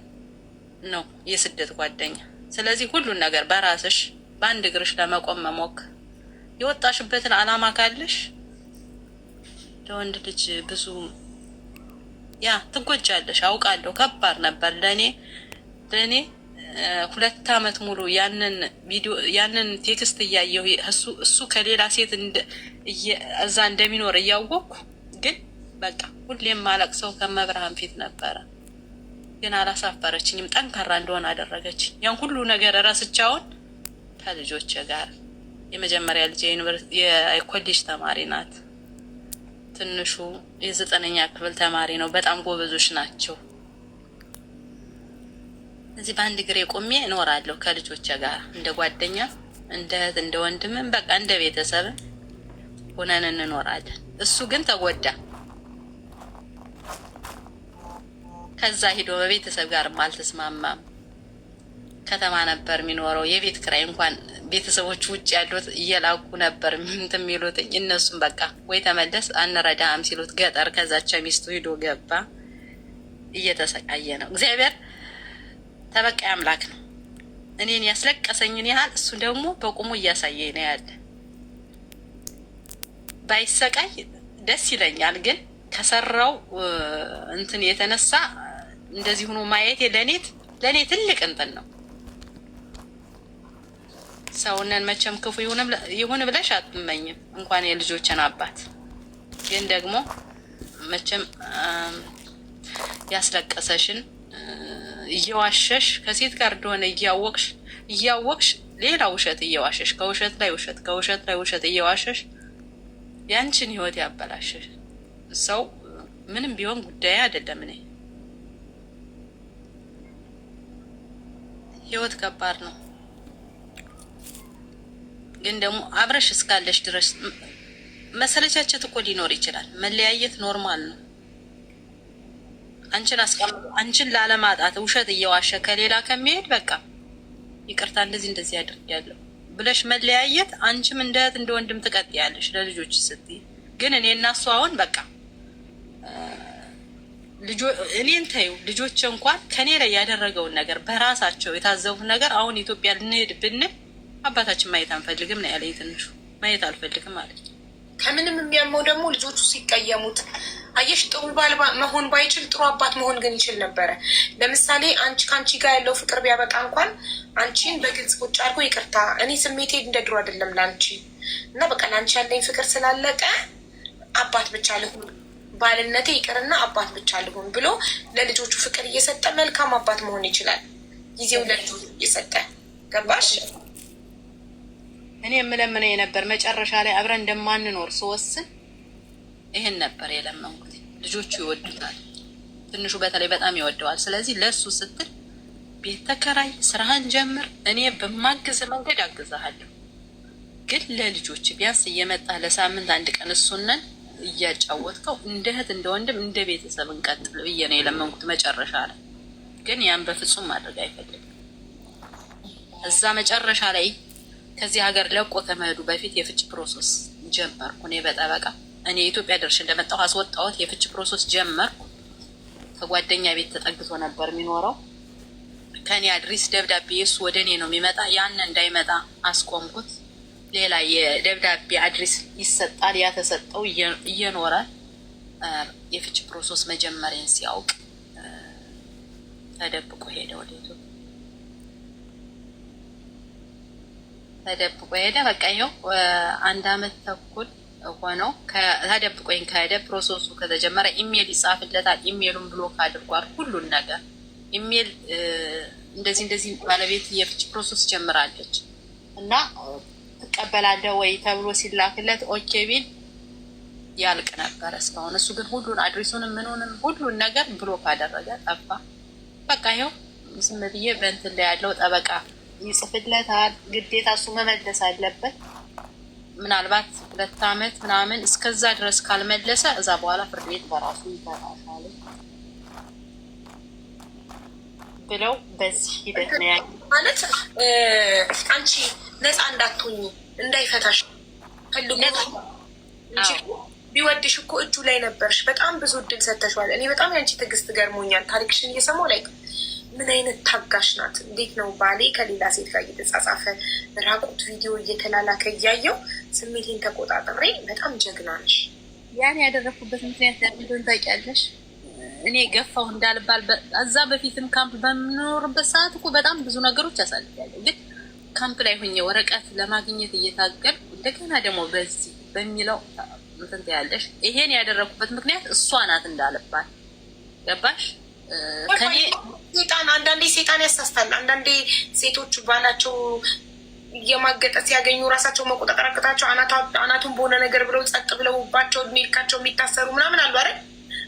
ነው የስደት ጓደኛ። ስለዚህ ሁሉን ነገር በራስሽ በአንድ እግርሽ ለመቆም መሞከር። የወጣሽበትን አላማ ካለሽ ለወንድ ልጅ ብዙ ትጎጃለሽ። አውቃለሁ ከባድ ነበር ለእኔ 2 አመት ሙሉ ያንን ቴክስት እያየሁ እሱ ከሌላ ሴት እዛ እንደሚኖር እያወቅኩ ግን በቃ ሁሌም ማለቅሰው ከመብርሃን ፊት ነበረ። ግን አላሳፈረችኝም። ጠንካራ እንደሆነ አደረገችኝ። ያን ሁሉ ነገር ረስቻውን ከልጆቼ ጋር የመጀመሪያ ልጅ የኮሌጅ ተማሪ ናት። ትንሹ የ9ኛ ክፍል ተማሪ ነው። በጣም ጎበዞች ናቸው። እዚህ በአንድ እግሬ ቆሜ እኖራለሁ ከልጆቼ ጋር እንደ ጓደኛ፣ እንደ እህት፣ እንደ ወንድምም በቃ እንደ ቤተሰብ ሆነን እንኖራለን። እሱ ግን ተጎዳ። ከዛ ሂዶ በቤተሰብ ጋርም አልተስማማም። ከተማ ነበር የሚኖረው። የቤት ኪራይ እንኳን ቤተሰቦች ውጭ ያሉት እየላኩ ነበር እንትን የሚሉት። እነሱም በቃ ወይ ተመለስ አንረዳህም ሲሉት ገጠር ከዛቻ ሚስቱ ሂዶ ገባ። እየተሰቃየ ነው። እግዚአብሔር ተበቃይ አምላክ ነው። እኔን ያስለቀሰኝን ያህል እሱ ደግሞ በቁሙ እያሳየኝ ነው ያለ። ባይሰቃይ ደስ ይለኛል፣ ግን ከሰራው እንትን የተነሳ እንደዚህ ሆኖ ማየት ለኔ ትልቅ እንትን ነው። ሰውነን መቼም ክፉ ይሁን ብለሽ አትመኝም፣ እንኳን የልጆችን አባት። ግን ደግሞ መቼም ያስለቀሰሽን እየዋሸሽ ከሴት ጋር እንደሆነ እያወቅሽ ሌላ ውሸት እየዋሸሽ ከውሸት ላይ ውሸት እየዋሸሽ ያንቺን ህይወት ያበላሸሽ ሰው ምንም ቢሆን ጉዳይ አይደለም። እኔ ህይወት ከባድ ነው። ግን ደግሞ አብረሽ እስካለሽ ድረስ መሰለቻቸት እኮ ሊኖር ይችላል። መለያየት ኖርማል ነው። አንቺን ላለማጣት ውሸት እየዋሸ ከሌላ ከሚሄድ በቃ ይቅርታ እንደዚህ አድርጊያለሁ ብለሽ መለያየት፣ አንቺም እንደ እህት እንደ ወንድም ትቀጥያለሽ ለልጆች ስትይ። ግን እኔ እና እሱ አሁን በቃ እኔን ተይው፣ ልጆች እንኳን ከኔ ላይ ያደረገውን ነገር በራሳቸው የታዘቡት ነገር አሁን ኢትዮጵያ ልንሄድ ብንል አባታችን ማየት አንፈልግም ነው ያለኝ። ትንሹ ማየት አልፈልግም አለኝ። ከምንም የሚያመው ደግሞ ልጆቹ ሲቀየሙት አየሽ። ጥሩ ባል መሆን ባይችል ጥሩ አባት መሆን ግን ይችል ነበረ። ለምሳሌ ከአንቺ ጋር ያለው ፍቅር ቢያበቃ እንኳን አንቺን በግልጽ ቁጭ አድርጎ ይቅርታ፣ እኔ ስሜቴ እንደ ድሮ አይደለም ለአንቺ እና በቃ ለአንቺ ያለኝ ፍቅር ስላለቀ አባት ብቻ ልሁን፣ ባልነቴ ይቅርና አባት ብቻ ልሁን ብሎ ለልጆቹ ፍቅር እየሰጠ መልካም አባት መሆን ይችላል። ጊዜው ለልጆቹ እየሰጠ ገባሽ? እኔ የምለምነው የነበር መጨረሻ ላይ አብረን እንደማንኖር ስወስን ይሄን ነበር የለመንኩት። ልጆቹ ይወዱታል፣ ትንሹ በተለይ በጣም ይወደዋል። ስለዚህ ለሱ ስትል ቤት ተከራይ፣ ስራህን ጀምር፣ እኔ በማግዝ መንገድ አግዛሃለሁ፣ ግን ለልጆች ቢያንስ እየመጣ ለሳምንት 1 ቀን እሱነን እያጫወትከው እንደ እህት እንደ ወንድም እንደ ቤተሰብ እንቀጥል ብዬ ነው የለመንኩት መጨረሻ ላይ። ግን ያን በፍጹም ማድረግ አይፈልግም። እዛ መጨረሻ ላይ ከዚህ ሀገር ለቆ ከመሄዱ በፊት የፍች ፕሮሰስ ጀመርኩ። እኔ በጠበቃ እኔ ኢትዮጵያ ደርሼ እንደመጣሁ አስወጣሁት። የፍች ፕሮሰስ ጀመርኩ። ከጓደኛ ቤት ተጠግቶ ነበር የሚኖረው። ከኔ አድሬስ ደብዳቤ የሱ ወደ እኔ ነው የሚመጣ። ያን እንዳይመጣ አስቆምኩት። ሌላ የደብዳቤ አድሬስ ይሰጣል። ያ ተሰጠው እየኖረ የፍች ፕሮሰስ መጀመሪያን ሲያውቅ ተደብቆ ሄደ ወደ ኢትዮጵያ። ተደብቆ ሄደ። በቃ ይኸው 1 አመት ተኩል ሆነው ተደብቆኝ ከሄደ። ፕሮሰሱ ከተጀመረ ኢሜል ይጻፍለታል። ኢሜሉን ብሎክ አድርጓል። ሁሉን ነገር ኢሜል እንደዚህ ባለቤት የፍች ፕሮሰስ ጀምራለች እና ትቀበላለህ ወይ ተብሎ ሲላክለት ኦኬ ቢል ያልቅ ነበር እስካሁን። እሱ ግን ሁሉን አድሬሱንም ምኑንም ሁሉን ነገር ብሎክ አደረገ፣ ጠፋ። በቃ ይኸው ዝም ብዬ በእንትን ላይ ያለው ጠበቃ ይጽፍለታል። ግዴታ እሱ መመለስ አለበት። ምናልባት 2 አመት ምናምን እስከዛ ድረስ ካልመለሰ እዛ በኋላ ፍርድ ቤት በራሱ ይፈታል ብለው በዚህ ሂደት ነው ያለ ማለት አንቺ ነፃ እንዳትሆኚ እንዳይፈታሽ ፈልጉ እንጂ ቢወድሽ እኮ እጁ ላይ ነበርሽ። በጣም ብዙ እድል ሰተሽዋል። እኔ በጣም ያንቺ ትዕግስት ገርሞኛል። ታሪክሽን እየሰማሁ ላይ ምን አይነት ታጋሽ ናት! እንዴት ነው ባሌ ከሌላ ሴት ጋር እየተጻጻፈ ራቁት ቪዲዮ እየተላላከ እያየው ስሜቴን ተቆጣጠሬ። በጣም ጀግና ነሽ። ያን ያደረኩበት ምክንያት ለምንድን ታውቂያለሽ? እኔ ገፋው እንዳልባል እዛ በፊትም ካምፕ በምኖርበት ሰዓት እኮ በጣም ብዙ ነገሮች ያሳልፋለሁ። ግን ካምፕ ላይ ሆኜ ወረቀት ለማግኘት እየታገልኩ እንደገና ደግሞ በዚህ በሚለው እንትን ያለሽ ይሄን ያደረኩበት ምክንያት እሷ ናት እንዳልባል ገባሽ? ከኔ ሴጣን አንዳንዴ ሴጣን ያሳስታል። አንዳንዴ ሴቶች ባላቸው እየማገጠ ሲያገኙ ራሳቸው መቆጣጠር አቅታቸው አናቱን በሆነ ነገር ብለው ጸጥ ብለውባቸው እድሜ ልካቸው የሚታሰሩ ምናምን አሉ አይደል?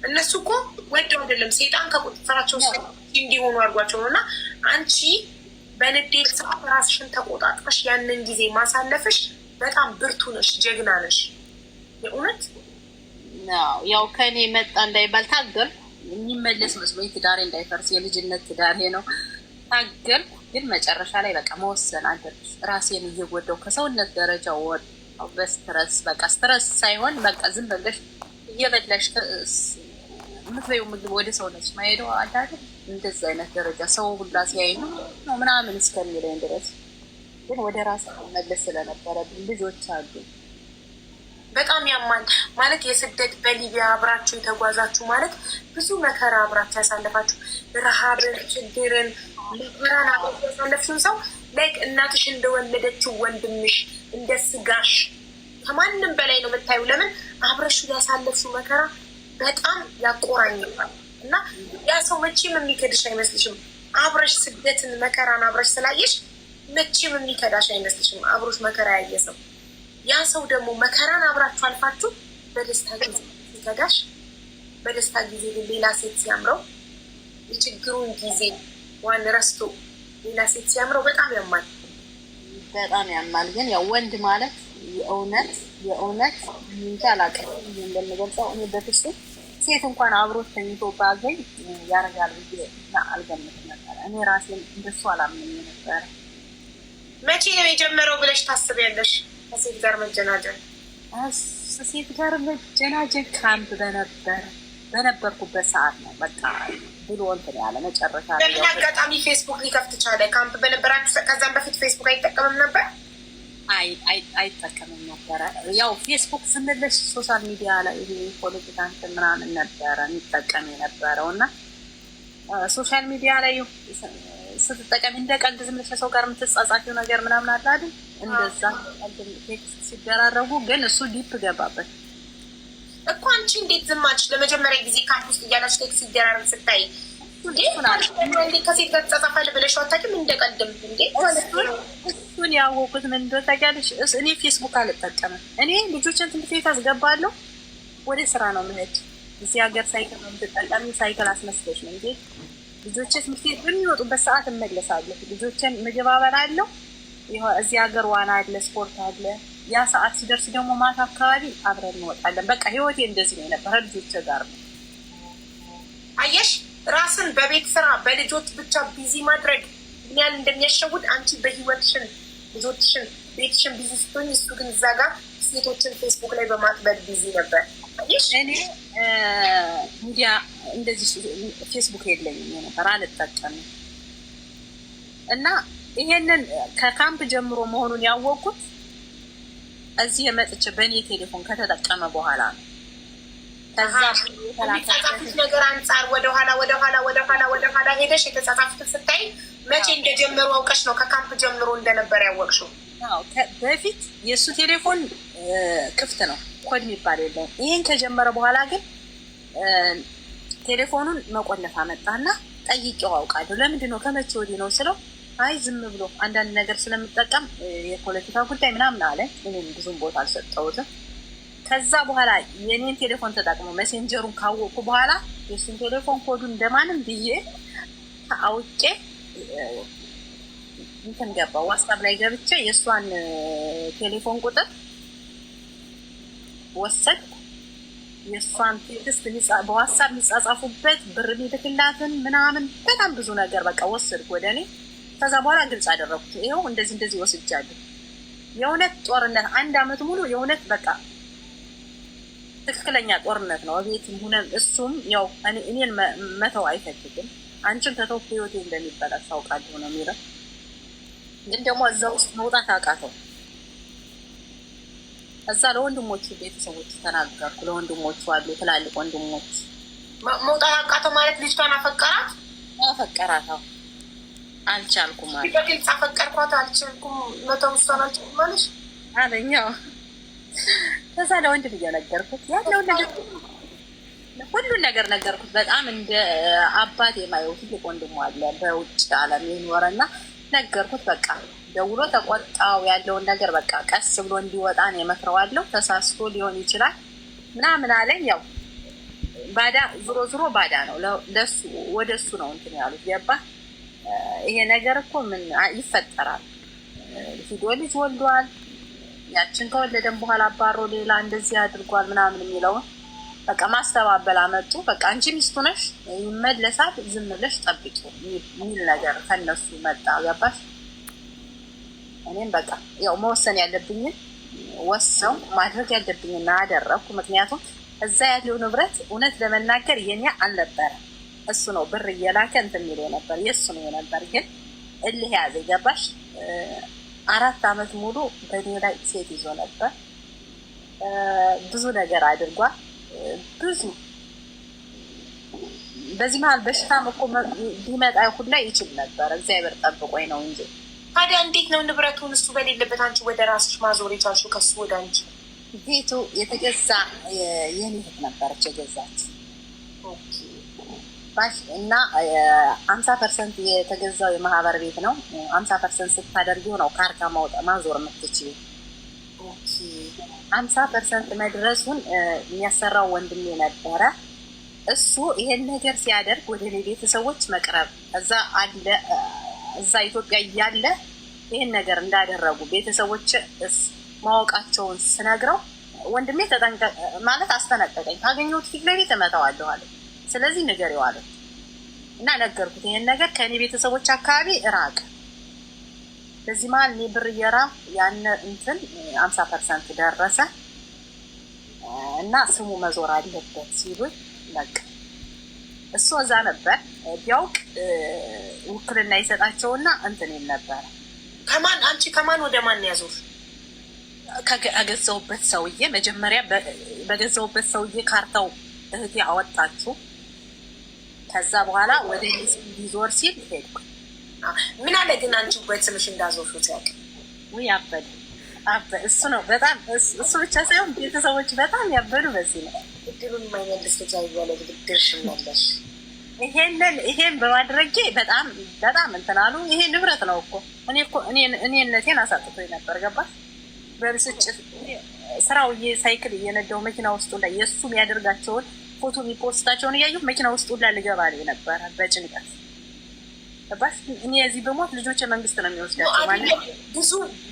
እነሱ እኮ ወደው አይደለም ሴጣን ከቁጥጥራቸው እንዲሆኑ አድርጓቸው ነው። እና አንቺ በንዴት ሰዓት ራስሽን ተቆጣጥረሽ ያንን ጊዜ ማሳለፍሽ በጣም ብርቱ ነሽ፣ ጀግና ነሽ። የእውነት ያው ከኔ መጣ እንዳይባል ታገል የሚመለስ መስሎኝ ትዳሬ እንዳይፈርስ የልጅነት ትዳሬ ነው ታገልኩ። ግን መጨረሻ ላይ በቃ መወሰን አለብሽ። ራሴን እየጎዳው ከሰውነት ደረጃ ወጣው በስትረስ በቃ ስትረስ ሳይሆን በቃ ዝም ብለሽ እየበላሽ የምትበይው ምግብ ወደ ሰውነትሽ ማሄደው አዳደ እንደዛ አይነት ደረጃ ሰው ሁላ ሲያይ ነው ምናምን እስከሚለኝ ድረስ ግን ወደ ራስ መለስ ስለነበረ ልጆች አሉ። በጣም ያማል ማለት የስደት በሊቢያ አብራችሁ የተጓዛችሁ ማለት ብዙ መከራ አብራችሁ ያሳለፋችሁ ረሃብን፣ ችግርን፣ መከራን አብራችሁ ያሳለፍሽውን ሰው ላይክ እናትሽ እንደወለደችው ወንድምሽ እንደ ስጋሽ ከማንም በላይ ነው የምታዩ። ለምን አብረሹ ያሳለፍሽው መከራ በጣም ያቆራኝባል እና ያ ሰው መቼም የሚከድሽ አይመስልሽም። አብረሽ ስደትን መከራን አብረሽ ስላየሽ መቼም የሚከዳሽ አይመስልሽም። አብሮሽ መከራ ያየ ሰው ያ ሰው ደግሞ መከራን አብራችሁ አልፋችሁ በደስታ ጊዜ ሲከዳሽ፣ በደስታ ጊዜ ግን ሌላ ሴት ሲያምረው፣ የችግሩን ጊዜ ዋን ረስቶ ሌላ ሴት ሲያምረው በጣም ያማል፣ በጣም ያማል። ግን ያው ወንድ ማለት የእውነት እንጃ አላውቅም እንደምገልጸው እኔ በፍጹም ሴት እንኳን አብሮት ተኝቶ ባገኝ ያረጋል ብዬ አልገምትም ነበረ። እኔ ራሴን እንደሱ አላምንም ነበረ። መቼ ነው የጀመረው ብለሽ ታስቢያለሽ? ከሴት ጋር መጀናጀን ሴት ጋር መጀናጀን ካምፕ በነበርኩበት ሰዓት ነው በቃ ብሎ እንትን ያለ መጨረሻ ላይ በምን አጋጣሚ ፌስቡክ ሊከፍት ቻለ? ካምፕ በነበራችሁ ከዛም በፊት ፌስቡክ አይጠቀምም ነበር? አይጠቀምም ነበረ። ያው ፌስቡክ ስንለሽ ሶሻል ሚዲያ ላይ ይሄ ፖለቲካ እንትን ምናምን ነበረ የሚጠቀም የነበረው እና ሶሻል ሚዲያ ላይ ስትጠቀም እንደ ቀልድ ዝም ብለሽ ሰው ጋር የምትጻጻፊው ነገር ምናምን አለ አይደል? እንደዛ ቴክስት ሲደራረጉ ግን እሱ ዲፕ ገባበት እኮ። አንቺ እንዴት ዝም አልሽ? ለመጀመሪያ ጊዜ ካምፕ ውስጥ እያላች ቴክስት ሲደራረግ ስታይ እንዴ ከሴት ጋር ተጻጻፋል ብለሽ አታውቂም? እንደ ቀልድም እንዴ እሱን ያወቁት ምን እንደሆነ ታውቂያለሽ? እኔ ፌስቡክ አልጠቀምም። እኔ ልጆችን ትምህርት ቤት አስገባለሁ፣ ወደ ስራ ነው የምሄድ። እዚህ ሀገር ሳይክል ነው የምትጠቀሚ፣ ሳይክል አስመስለሽ ነው እንጂ ልጆቼ ትምህርት ቤት በሚወጡበት ሰዓት እመለሳለሁ። ልጆችን ምግብ አበላለሁ። እዚህ ሀገር ዋና አለ፣ ስፖርት አለ። ያ ሰዓት ሲደርስ ደግሞ ማታ አካባቢ አብረን እንወጣለን። በቃ ህይወቴ እንደዚህ ነው የነበረ ልጆቼ ጋር ነው። አየሽ፣ ራስን በቤት ስራ በልጆች ብቻ ቢዚ ማድረግ ምን ያህል እንደሚያሸውድ አንቺ በህይወትሽን፣ ልጆችሽን፣ ቤትሽን ቢዚ ስትሆኝ፣ እሱ ግን እዛ ጋር ሴቶችን ፌስቡክ ላይ በማጥበድ ቢዚ ነበር። እኔ ሚዲያ እንደዚህ ፌስቡክ የለኝም ነበር፣ አልጠቀምም። እና ይሄንን ከካምፕ ጀምሮ መሆኑን ያወቅኩት እዚህ የመጥቼ በእኔ ቴሌፎን ከተጠቀመ በኋላ ነው። ከዛ የሚጻጻፉት ነገር አንጻር ወደኋላ ሄደሽ የተጻጻፉትን ስታይ መቼ እንደጀመሩ አውቀሽ ነው ከካምፕ ጀምሮ እንደነበር ያወቅሽው? በፊት የእሱ ቴሌፎን ክፍት ነው፣ ኮድ የሚባል የለውም። ይህን ከጀመረ በኋላ ግን ቴሌፎኑን መቆለፍ አመጣና ጠይቄው አውቃለሁ። ለምንድን ነው ከመቼ ወዲህ ነው ስለው፣ አይ ዝም ብሎ አንዳንድ ነገር ስለምጠቀም የፖለቲካ ጉዳይ ምናምን አለ። እኔም ብዙም ቦታ አልሰጠሁትም። ከዛ በኋላ የኔን ቴሌፎን ተጠቅሞ ሜሴንጀሩን ካወቁ በኋላ የሱን ቴሌፎን ኮዱን እንደማንም ብዬ አውቄ እንትን ገባ ዋትስአፕ ላይ ገብቼ የእሷን ቴሌፎን ቁጥር ወሰድኩ። የእሷን ቴክስት በዋትሳፕ የሚጻጻፉበት ብር የሚልክላትን ምናምን በጣም ብዙ ነገር በቃ ወሰድኩ ወደ እኔ። ከዛ በኋላ ግልጽ አደረኩት። ይኸው እንደዚህ ወስጃለሁ። የእውነት ጦርነት 1 አመት ሙሉ የእውነት በቃ ትክክለኛ ጦርነት ነው። እቤት ሆነ እሱም ያው እኔን መተው አይፈልግም። አንቺን ተተው ህይወቴ እንደሚበላሽ ታውቃለሁ ነው የሚለው። ግን ደግሞ እዛ ውስጥ መውጣት አቃተው። እዛ ለወንድሞቹ ቤተሰቦች ተናገርኩ። ለወንድሞቹ አሉ ትላልቅ ወንድሞች። መውጣት አቃተው ማለት ልጅቷን አፈቀራት? አፈቀራት። አልቻልኩም ማለት በግልጽ አፈቀርኳት አልቻልኩም መተው እሷን አልቻልኩም ማለት አለኛው። ከዛ ለወንድ ብዬ ነገርኩት ያለውን ነገር ሁሉን ነገር ነገርኩት። በጣም እንደ አባት የማየው ትልቅ ወንድሙ አለ በውጭ ዓለም የኖረና ነገርኩት። በቃ ደውሎ ተቆጣው። ያለውን ነገር በቃ ቀስ ብሎ እንዲወጣ ነው የመክረዋለሁ። ተሳስቶ ሊሆን ይችላል ምናምን አለኝ። ያው ባዳ ዞሮ ባዳ ነው ለሱ፣ ወደ እሱ ነው እንትን ያሉት። ገባ ይሄ ነገር እኮ ምን ይፈጠራል? ሂዶ ልጅ ወልዷል። ያችን ከወለደን በኋላ አባሮ ሌላ እንደዚህ አድርጓል ምናምን የሚለውን በቃ ማስተባበል አመጡ። በቃ አንቺ ሚስቱ ነሽ ይመለሳል፣ ዝም ብለሽ ጠብቂ የሚል ነገር ከነሱ መጣ። ገባሽ? እኔም በቃ ያው መወሰን ያለብኝን ወሰው ማድረግ ያለብኝና አደረግኩ። ምክንያቱም እዛ ያለው ንብረት እውነት ለመናገር የኛ አልነበረ። እሱ ነው ብር እየላከ እንትን የሚለው ነበር፣ የእሱ ነው ነበር። ግን እልህ ያዘ። ገባሽ? 4 አመት ሙሉ በእኔ ላይ ሴት ይዞ ነበር። ብዙ ነገር አድርጓል። ብዙ በዚህ መሀል በሽታም እኮ ሊመጣ ሁላ ይችል ነበር። እግዚአብሔር ጠብቆኝ ነው እንጂ። ታዲያ እንዴት ነው ንብረቱን እሱ በሌለበት አንቺ ወደ ራስሽ ማዞር የቻልሽው? ከሱ ወደ አንቺ ቤቱ የተገዛ የኔ እህት ነበረች የገዛች እና 50% የተገዛው የማህበር ቤት ነው። 50% ስታደርጊው ነው ካርታ ማዞር የምትችይው። 50% መድረሱን የሚያሰራው ወንድሜ ነበረ። እሱ ይሄን ነገር ሲያደርግ ወደ እኔ ቤተሰቦች መቅረብ እዛ ኢትዮጵያ እያለ ይሄን ነገር እንዳደረጉ ቤተሰቦች ማወቃቸውን ስነግረው ወንድሜ ተጠንቀቅ ማለት አስጠነቀቀኝ። ካገኘሁት ፊት ለፊት እመታዋለሁ አለ። ስለዚህ ንገሪው አለ እና ነገርኩት። ይሄን ነገር ከእኔ ቤተሰቦች አካባቢ እራቅ። በዚህ መሀል እኔ ብር ያን እንትን 50% ደረሰ እና ስሙ መዞር አለበት ሲሉኝ በቃ እሱ እዛ ነበር ቢያውቅ ውክልና ይሰጣቸውና እንትን ይል ነበረ። አንቺ ከማን ወደ ማን ያዞር? ከገዛሁበት ሰውዬ መጀመሪያ በገዛሁበት ሰውዬ ካርታው እህቴ አወጣችሁ። ከዛ በኋላ ወደ ሊዞር ሲል ሄድኩ። ምን አለ ግን አንቺ በስምሽ እንዳዞርሽው ሲያውቅ ወይ አበደ እሱ ነው በጣም እሱ ብቻ ሳይሆን ቤተሰቦች በጣም ያበዱ በዚህ ነው። እድሉን የማይመልስ ልጅ አይባለ ድርሽ መለሽ። ይሄን በማድረጌ በጣም እንትን አሉ። ይሄ ንብረት ነው እኮ እኔነቴን አሳጥቶኝ ነበር። ገባሽ? በብስጭት ስራው ሳይክል እየነዳው መኪና ውስጡ ላይ የእሱ የሚያደርጋቸውን ፎቶ የሚፖስታቸውን እያየሁ መኪና ውስጡ ላይ ልገባ ላይ ነበረ በጭንቀት። ገባሽ? እኔ እዚህ በሞት ልጆች መንግስት ነው የሚወስዳቸው ማለት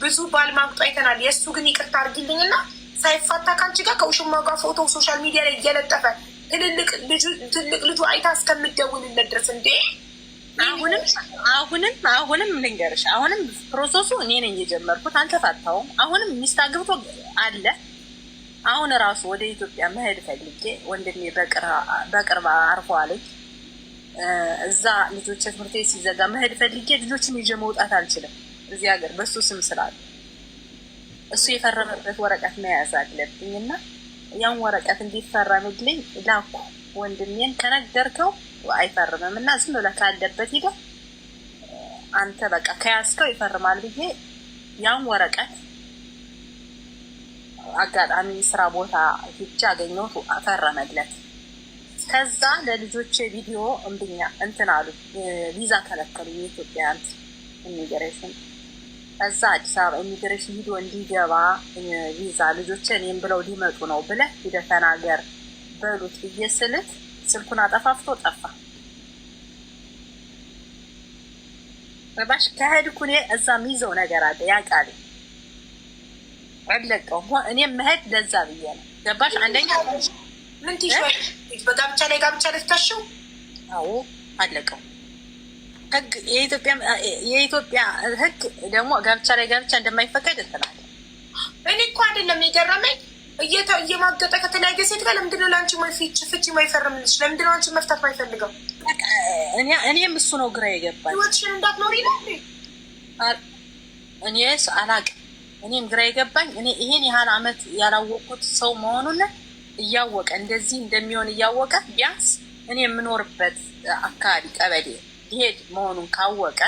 ብዙ ባል ማግጦ አይተናል። የእሱ ግን ይቅርታ አድርጊልኝና ሳይፋታ ከአንቺ ጋር ከውሽማ ጋር ፎቶ ሶሻል ሚዲያ ላይ እየለጠፈ ትልቅ ልጁ አይታ እስከምትደውልለት ድረስ እንዴ! አሁንም ልንገርሽ፣ አሁንም ፕሮሰሱ እኔ ነኝ የጀመርኩት። አልተፋታውም። አሁንም ሚስት አግብቶ አለ። አሁን ራሱ ወደ ኢትዮጵያ መሄድ ፈልጌ ወንድሜ በቅርብ አርፈዋለች። እዛ ልጆች ትምህርት ቤት ሲዘጋ መሄድ ፈልጌ ልጆችን ይዤ መውጣት አልችልም እዚህ ሀገር በሱ ስም ስላለ እሱ የፈረመበት ወረቀት መያዝ አለብኝ እና ያን ወረቀት እንዲፈረምልኝ ላኩ። ወንድሜን ከነገርከው አይፈርምም እና ዝም ብለህ ካለበት ሂደህ አንተ በቃ ከያዝከው ይፈርማል ብዬ ያን ወረቀት አጋጣሚ ስራ ቦታ ሂጄ አገኘሁት። ፈረመለት። ከዛ ለልጆቼ ቪዲዮ እምብኛ እንትን አሉ። ቪዛ ከለከሉ የኢትዮጵያ ኢሚግሬሽን። ከዛ አዲስ አበባ ኢሚግሬሽን ሂዶ እንዲገባ ቪዛ ልጆቼ እኔም ብለው ሊመጡ ነው ብለህ ሂደህ ተናገር በሉት ብዬ ስልት ስልኩን አጠፋፍቶ ጠፋ። በባሽ ከሄድኩ እኔ እዛ የሚይዘው ነገር አለ ያውቃል። አለቀው። እኔም መሄድ ለዛ ብዬ ነው ገባሽ? አንደኛ ምን ትይሽ በጋብቻ ላይ ጋብቻ ልትታሽው? አዎ አለቀው። ህግ የኢትዮጵያ ህግ ደግሞ ጋብቻ ላይ ጋብቻ እንደማይፈቀድ እንትናል። እኔ እኮ አይደለም የገረመኝ እየማገጠ ከተለያየ ሴት ጋር ለምንድነው ለአንቺ ፍቺ ማይፈርምልሽ? ለምንድነው አንቺ መፍታት ማይፈልገው? እኔም እሱ ነው ግራ የገባኝ። ህይወትሽን እንዳትኖሪ ነው እኔስ አላቅም። እኔም ግራ የገባኝ እኔ ይሄን ያህል አመት ያላወቅኩት ሰው መሆኑን እያወቀ እንደዚህ እንደሚሆን እያወቀ ቢያንስ እኔ የምኖርበት አካባቢ ቀበሌ ይሄድ መሆኑን ካወቀ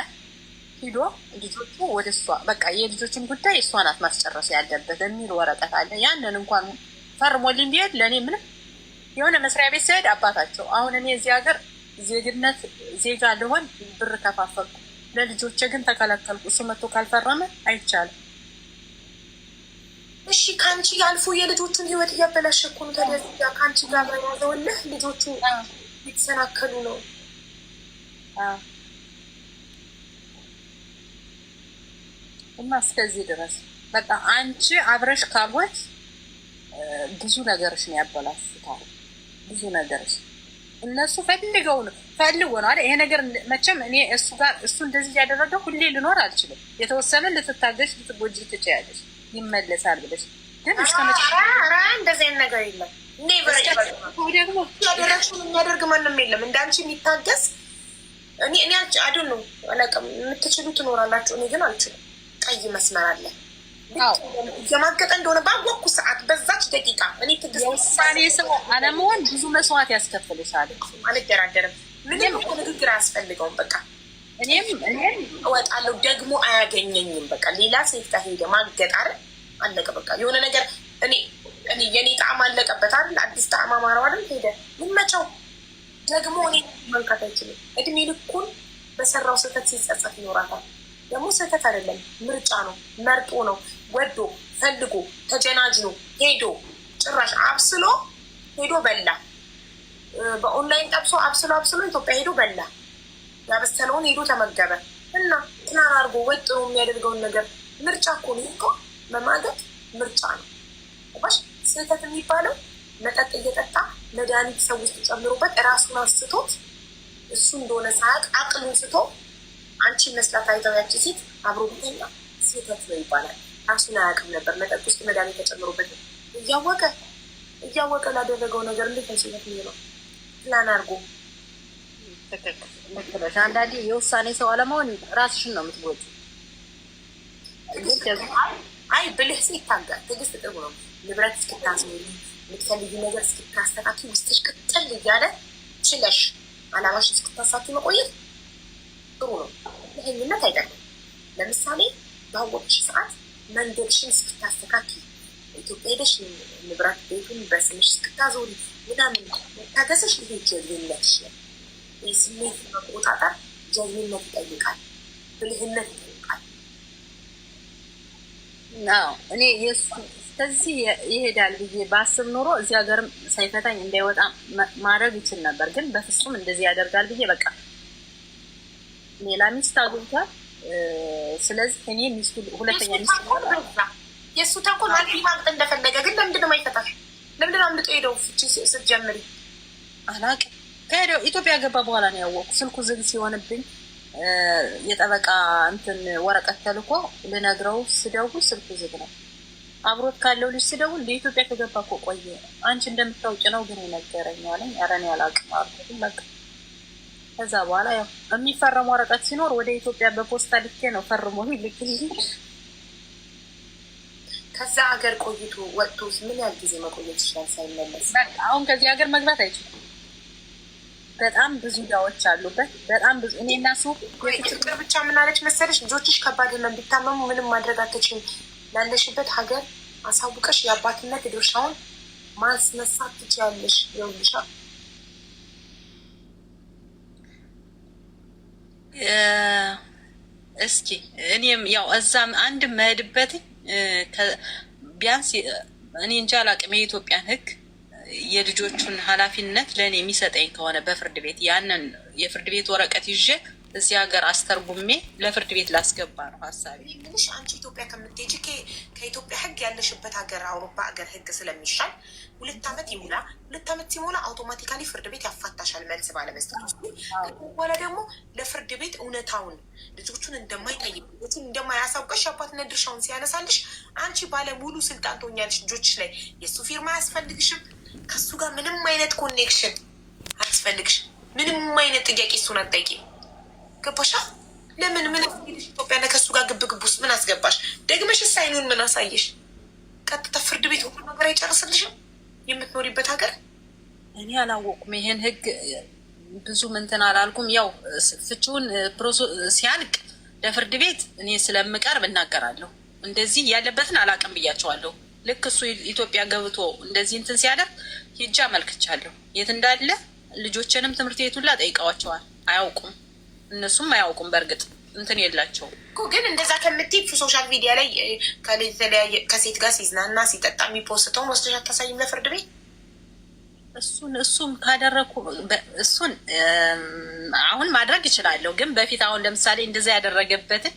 ሂዶ ልጆቹ ወደ እሷ በቃ የልጆችን ጉዳይ እሷ ናት ማስጨረስ ያለበት የሚል ወረቀት አለ። ያንን እንኳን ፈርሞልኝ ቢሄድ ለእኔ ምንም የሆነ መስሪያ ቤት ሲሄድ አባታቸው አሁን እኔ እዚህ ሀገር ዜግነት ዜጋ ልሆን ብር ከፋፈልኩ፣ ለልጆቼ ግን ተከለከልኩ። እሱ መጥቶ ካልፈረመ አይቻልም። እሺ ከአንቺ ያልፎ የልጆቹን ህይወት እያበላሸ እኮ ነው። ታዲያ ከአንቺ ጋር በያዘውልህ ልጆቹ የተሰናከሉ ነው። እና እስከዚህ ድረስ በቃ አንቺ አብረሽ ካልሆንሽ ብዙ ነገርሽ ነው ያበላሹታል። ብዙ ነገርሽ እነሱ ፈልገው ነው አይደል? ይሄ ነገር መቼም እኔ እሱ ጋር እሱ እንደዚህ እያደረገ ሁሌ ልኖር አልችልም። የተወሰነ ልትታገሽ ልትጎጂ ትችያለሽ፣ ይመለሳል ብለሽ ግን እንደዚህ አይነት ነገር የለም። ደግሞ ያደረግሽውን የሚያደርግ ማንም የለም እንዳንቺ የሚታገስ። እኔ አዱ ነው አላውቅም። የምትችሉ ትኖራላችሁ፣ እኔ ግን አልችልም። ቀይ መስመር አለ። እየማገጠ እንደሆነ ባወቅኩ ሰዓት በዛች ደቂቃ እኔ የውሳኔ ሰው አለመሆን ብዙ መስዋዕት ያስከፍልሻል። አልደራደርም። ምንም ንግግር አያስፈልገውም። በቃ እኔም እወጣለሁ፣ ደግሞ አያገኘኝም። በቃ ሌላ ሴት ጋር ሄደ ማገጣር አለቀ። በቃ የሆነ ነገር እኔ የኔ ጣዕም አለቀበት አይደል? አዲስ ጣዕም አማራው አይደል? ሄደ ይመቸው። ደግሞ እኔ መንካት አይችልም። እድሜ ልኩን በሰራው ስህተት ሲጸጸት ይኖራታል። ደግሞ ስህተት አይደለም፣ ምርጫ ነው። መርጦ ነው፣ ወዶ ፈልጎ ተጀናጅኖ ሄዶ ጭራሽ አብስሎ ሄዶ በላ። በኦንላይን ጠብሶ አብስሎ ኢትዮጵያ ሄዶ በላ። ያበሰለውን ሄዶ ተመገበ እና ትናን አድርጎ ወጥሮ የሚያደርገውን ነገር ምርጫ እኮ ነው እኮ። መማገጥ ምርጫ ነው። ባሽ ስህተት የሚባለው መጠጥ እየጠጣ መድኃኒት ሰው ውስጥ ጨምሮበት ራሱን አንስቶት እሱ እንደሆነ ሳያውቅ አቅሉን ስቶ አንቺ መስላት አይተው ሴት አብሮ ቢተኛ ስህተት ነው ይባላል። ራሱን አያውቅም ነበር። መጠጥ ውስጥ መድኃኒት ተጨምሮበት እያወቀ ላደረገው ነገር እንዴት ነው ስህተት የሚለው? ፕላን አድርጎ አንዳንዴ የውሳኔ ሰው አለመሆን ራስሽን ነው የምትጎጂ። አይ ብልህ ሴት ታጋል። ትዕግስት ጥሩ ነው። ንብረት እስክታስሞሪ የምትፈልጊ ነገር እስክታስተካኪ ውስጥሽ ቅጥል እያለ ችለሽ አላማሽ እስክታሳኪ መቆየት ጥሩ ነው። ይህኝነት አይጠቅም። ለምሳሌ ባወቅሽ ሰዓት መንገድሽን እስክታስተካኪ ኢትዮጵያ ሄደሽ ንብረት ቤቱን በስምሽ እስክታዞሪ ምናምን ታገሰሽ። ይሄ ጀግንነት ነው። የስሜት መቆጣጠር ጀግንነት ይጠይቃል፣ ብልህነት ይጠይቃል። እኔ ከዚህ ይሄዳል ብዬ ባስብ ኖሮ እዚህ ሀገርም ሳይፈታኝ እንዳይወጣ ማድረግ ይችል ነበር። ግን በፍጹም እንደዚህ ያደርጋል ብዬ በቃ ሌላ ሚስት አግብቷል። ስለዚህ እኔ ሚስቱ ሁለተኛ ሚስት የእሱ ተንኮል ማግጥ እንደፈለገ ግን ለምንድነው ማይፈታሽ? ለምንድነው አምልጦ ሄደው ፍቺ ስትጀምሪ? አላውቅም። ከሄደው ኢትዮጵያ ገባ በኋላ ነው ያወቅኩ። ስልኩ ዝግ ሲሆንብኝ የጠበቃ እንትን ወረቀት ተልኮ ልነግረው ስደውል ስልኩ ዝግ ነው። አብሮት ካለው ልጅ ስደውል ለኢትዮጵያ ከገባ እኮ ቆየ፣ አንቺ እንደምታውቂ ነው ግን የነገረኝ አለኝ። ኧረ እኔ አላውቅም አልኩት። በቃ ከዛ በኋላ ያው የሚፈረም ወረቀት ሲኖር ወደ ኢትዮጵያ በፖስታ ልኬ ነው ፈርሞ ልክልኝ። ከዛ ሀገር ቆይቶ ወጥቶ ምን ያህል ጊዜ መቆየት ይችላል ሳይመለስ? በቃ አሁን ከዚህ ሀገር መግባት አይችልም። በጣም ብዙ ዳዎች አሉበት። በጣም ብዙ እኔ እና እሱ ፍቅር ብቻ ምን አለች መሰለሽ? ልጆችሽ ከባድ ህመም ቢታመሙ ምንም ማድረግ አትችይም። ላለሽበት ሀገር አሳውቀሽ የአባትነት ድርሻውን ማስነሳት ትችያለሽ። ይኸውልሻ እስኪ እኔም ያው እዛም አንድ መሄድበት ቢያንስ እኔ እንጃ አላቅም። የኢትዮጵያን ህግ የልጆቹን ኃላፊነት ለእኔ የሚሰጠኝ ከሆነ በፍርድ ቤት ያንን የፍርድ ቤት ወረቀት ይዤ እዚህ ሀገር አስተርጉሜ ለፍርድ ቤት ላስገባ ነው ሀሳቤ። ምንሽ አንቺ ኢትዮጵያ ከምትሄጂ ከኢትዮጵያ ህግ ያለሽበት ሀገር አውሮፓ ሀገር ህግ ስለሚሻል 2 ዓመት ይሙላ። 2 ዓመት ሲሞላ አውቶማቲካሊ ፍርድ ቤት ያፋታሻል መልስ ባለመስጠት ውስጥ። በኋላ ደግሞ ለፍርድ ቤት እውነታውን ልጆቹን እንደማይጠይቅ ልጆቹን እንደማያሳውቀሽ አባትነት ድርሻውን ሲያነሳልሽ አንቺ ባለሙሉ ስልጣን ትሆኛለሽ ልጆችሽ ላይ። የእሱ ፊርማ አያስፈልግሽም። ከሱ ጋር ምንም አይነት ኮኔክሽን አያስፈልግሽም። ምንም አይነት ጥያቄ እሱን አትጠይቂም። ገባሻ? ለምን ምን ኢትዮጵያ ከሱ ጋር ግብግብ ውስጥ ምን አስገባሽ? ደግመሽ ሳይኑን ምን አሳየሽ? ቀጥታ ፍርድ ቤት ሁሉ ነገር አይጨርስልሽም? የምትኖሪበት ሀገር እኔ አላወቁም። ይሄን ህግ ብዙ ምንትን አላልኩም። ያው ፍቺውን ሲያልቅ ለፍርድ ቤት እኔ ስለምቀርብ እናገራለሁ። እንደዚህ ያለበትን አላውቅም ብያቸዋለሁ። ልክ እሱ ኢትዮጵያ ገብቶ እንደዚህ እንትን ሲያደርግ ሂጃ አመልክቻለሁ። የት እንዳለ ልጆችንም ትምህርት ቤት ሁላ ጠይቀዋቸዋል። አያውቁም፣ እነሱም አያውቁም። በእርግጥ እንትን የላቸውም እኮ ግን እንደዛ ከምትይ ሶሻል ሚዲያ ላይ ከሴት ጋር ሲዝናና ሲጠጣ የሚፖስተውን ወስደሽ አታሳይም ለፍርድ ቤት? እሱም ካደረግኩ እሱን አሁን ማድረግ እችላለሁ። ግን በፊት አሁን ለምሳሌ እንደዛ ያደረገበትን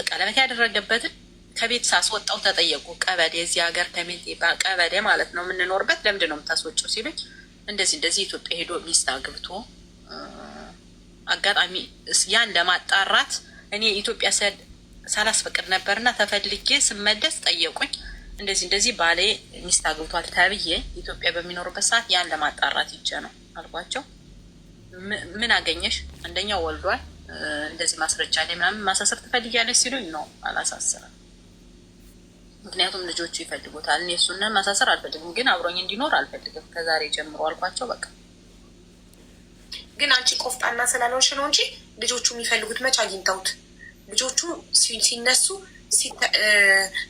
ቀለበት ያደረገበትን ከቤት ሳስወጣው ተጠየቁ። ቀበሌ የዚህ ሀገር ከሜቴ ቀበሌ ማለት ነው የምንኖርበት፣ ለምንድን ነው የምታስወጪው ሲሉኝ እንደዚህ ኢትዮጵያ ሄዶ ሚስት አግብቶ አጋጣሚ ያን ለማጣራት እኔ ኢትዮጵያ ሳላስፈቅድ ነበርና ተፈልጌ ስመለስ ጠየቁኝ። እንደዚህ ባሌ ሚስት አግብቷል ተብዬ ኢትዮጵያ በሚኖሩበት ሰዓት ያን ለማጣራት ይጀ ነው አልኳቸው። ምን አገኘሽ? አንደኛው ወልዷል፣ እንደዚህ ማስረጃ ላይ ምናምን ማሳሰር ትፈልጊያለሽ ሲሉኝ ነው አላሳስርም። ምክንያቱም ልጆቹ ይፈልጉታል። እኔ እሱን ማሳሰር አልፈልግም፣ ግን አብሮኝ እንዲኖር አልፈልግም ከዛሬ ጀምሮ አልኳቸው። በቃ ግን አንቺ ቆፍጣና ስላልሆንሽ ነው እንጂ ልጆቹ የሚፈልጉት መች አግኝተውት? ልጆቹ ሲነሱ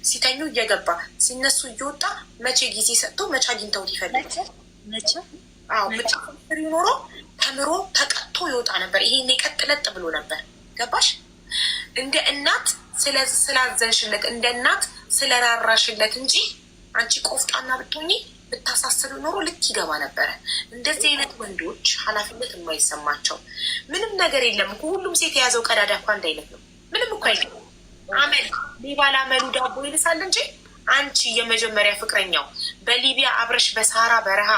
ሲተኙ እየገባ ሲነሱ እየወጣ መቼ ጊዜ ሰጥቶ መቼ አግኝተውት ይፈልጉት? ኖሮ ተምሮ ተቀጥቶ ይወጣ ነበር። ይሄኔ ቀጥለጥ ብሎ ነበር። ገባሽ? እንደ እናት ስላዘንሽለት እንደ እናት ስለራራሽለት እንጂ አንቺ ቆፍጣና ብትሆኚ ብታሳስብ ኖሮ ልክ ይገባ ነበረ። እንደዚህ አይነት ወንዶች ኃላፊነት የማይሰማቸው ምንም ነገር የለም እኮ። ሁሉም ሴት የያዘው ቀዳዳ እኮ አንድ አይነት ነው። ምንም እኮ አይነት አመል ሊባል አመሉ ዳቦ ይልሳል እንጂ አንቺ የመጀመሪያ ፍቅረኛው በሊቢያ አብረሽ በሳራ በረሃ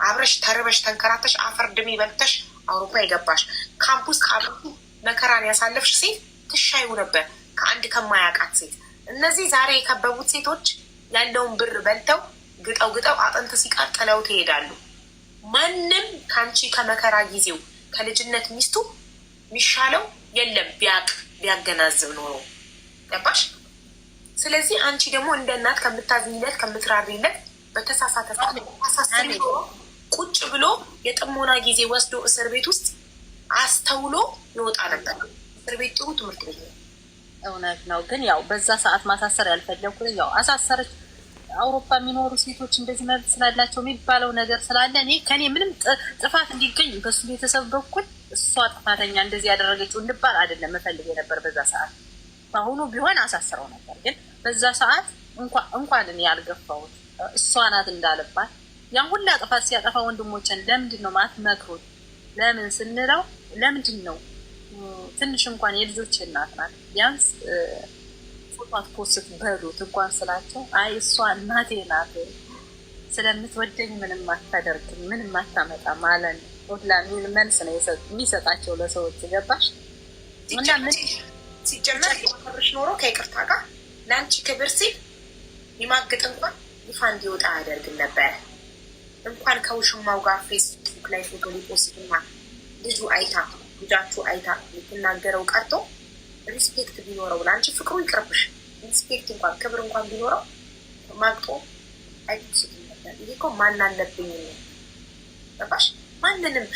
አብረሽ ተርበሽ ተንከራተሽ አፈር ድሜ በልተሽ አውሮፓ የገባሽ ካምፑስ አብረቱ መከራን ያሳለፍሽ ሴት ትሻዩ ነበር ከአንድ ከማያውቃት ሴት። እነዚህ ዛሬ የከበቡት ሴቶች ያለውን ብር በልተው ግጠው አጥንት ሲቀር ጥለው ትሄዳሉ። ማንም ከአንቺ ከመከራ ጊዜው ከልጅነት ሚስቱ የሚሻለው የለም ቢያገናዝብ ኖሮ። ገባሽ? ስለዚህ አንቺ ደግሞ እንደ እናት ከምታዝኝለት ከምትራሪለት በተሳሳተ አሳስቢ ቁጭ ብሎ የጥሞና ጊዜ ወስዶ እስር ቤት ውስጥ አስተውሎ ይወጣ ነበር። እስር ቤት ጥሩ ትምህርት ቤት ነው። እውነት ነው። ግን ያው በዛ ሰዓት ማሳሰር ያልፈለኩት ያው አሳሰረች። አውሮፓ የሚኖሩ ሴቶች እንደዚህ መብት ስላላቸው የሚባለው ነገር ስላለ እኔ ከኔ ምንም ጥፋት እንዲገኝ በሱ ቤተሰብ በኩል እሷ ጥፋተኛ እንደዚህ ያደረገችው እንድባል አይደለም መፈልግ የነበር በዛ ሰዓት። አሁኑ ቢሆን አሳስረው ነበር። ግን በዛ ሰዓት እንኳን እኔ ያልገፋሁት እሷ ናት እንዳለባት ያን ሁላ ጥፋት ሲያጠፋ ወንድሞችን ለምንድን ነው ማትመክሩት? ለምን ስንለው ለምንድን ነው ትንሽ እንኳን የልጆች እናት ናት ቢያንስ ፎቶት ፖስት በሉት እንኳን ስላቸው አይ እሷ እናቴ ናት ስለምትወደኝ ምንም አታደርግም ምንም አታመጣ ማለት ነው ሁላ ሚል መልስ ነው የሚሰጣቸው ለሰዎች። ገባሽ? እና ምን ሲጀመር ክብርሽ ኖሮ ከይቅርታ ጋር ለአንቺ ክብር ሲል ይማግጥ እንኳን ይፋ እንዲወጣ አያደርግም ነበር። እንኳን ከውሽማው ጋር ፌስቡክ ላይ ፎቶ ሊፖስትና ልጃችሁ አይታ የምትናገረው ቀርቶ ሪስፔክት ቢኖረው ለአንቺ ፍቅሩ ይቅርብሽ። ሪስፔክት እንኳን ክብር እንኳን ቢኖረው ማግጦ አይፖስትም ነበር። ይሄ እኮ ማን አለብኝ ነው። ገባሽ? ማንንም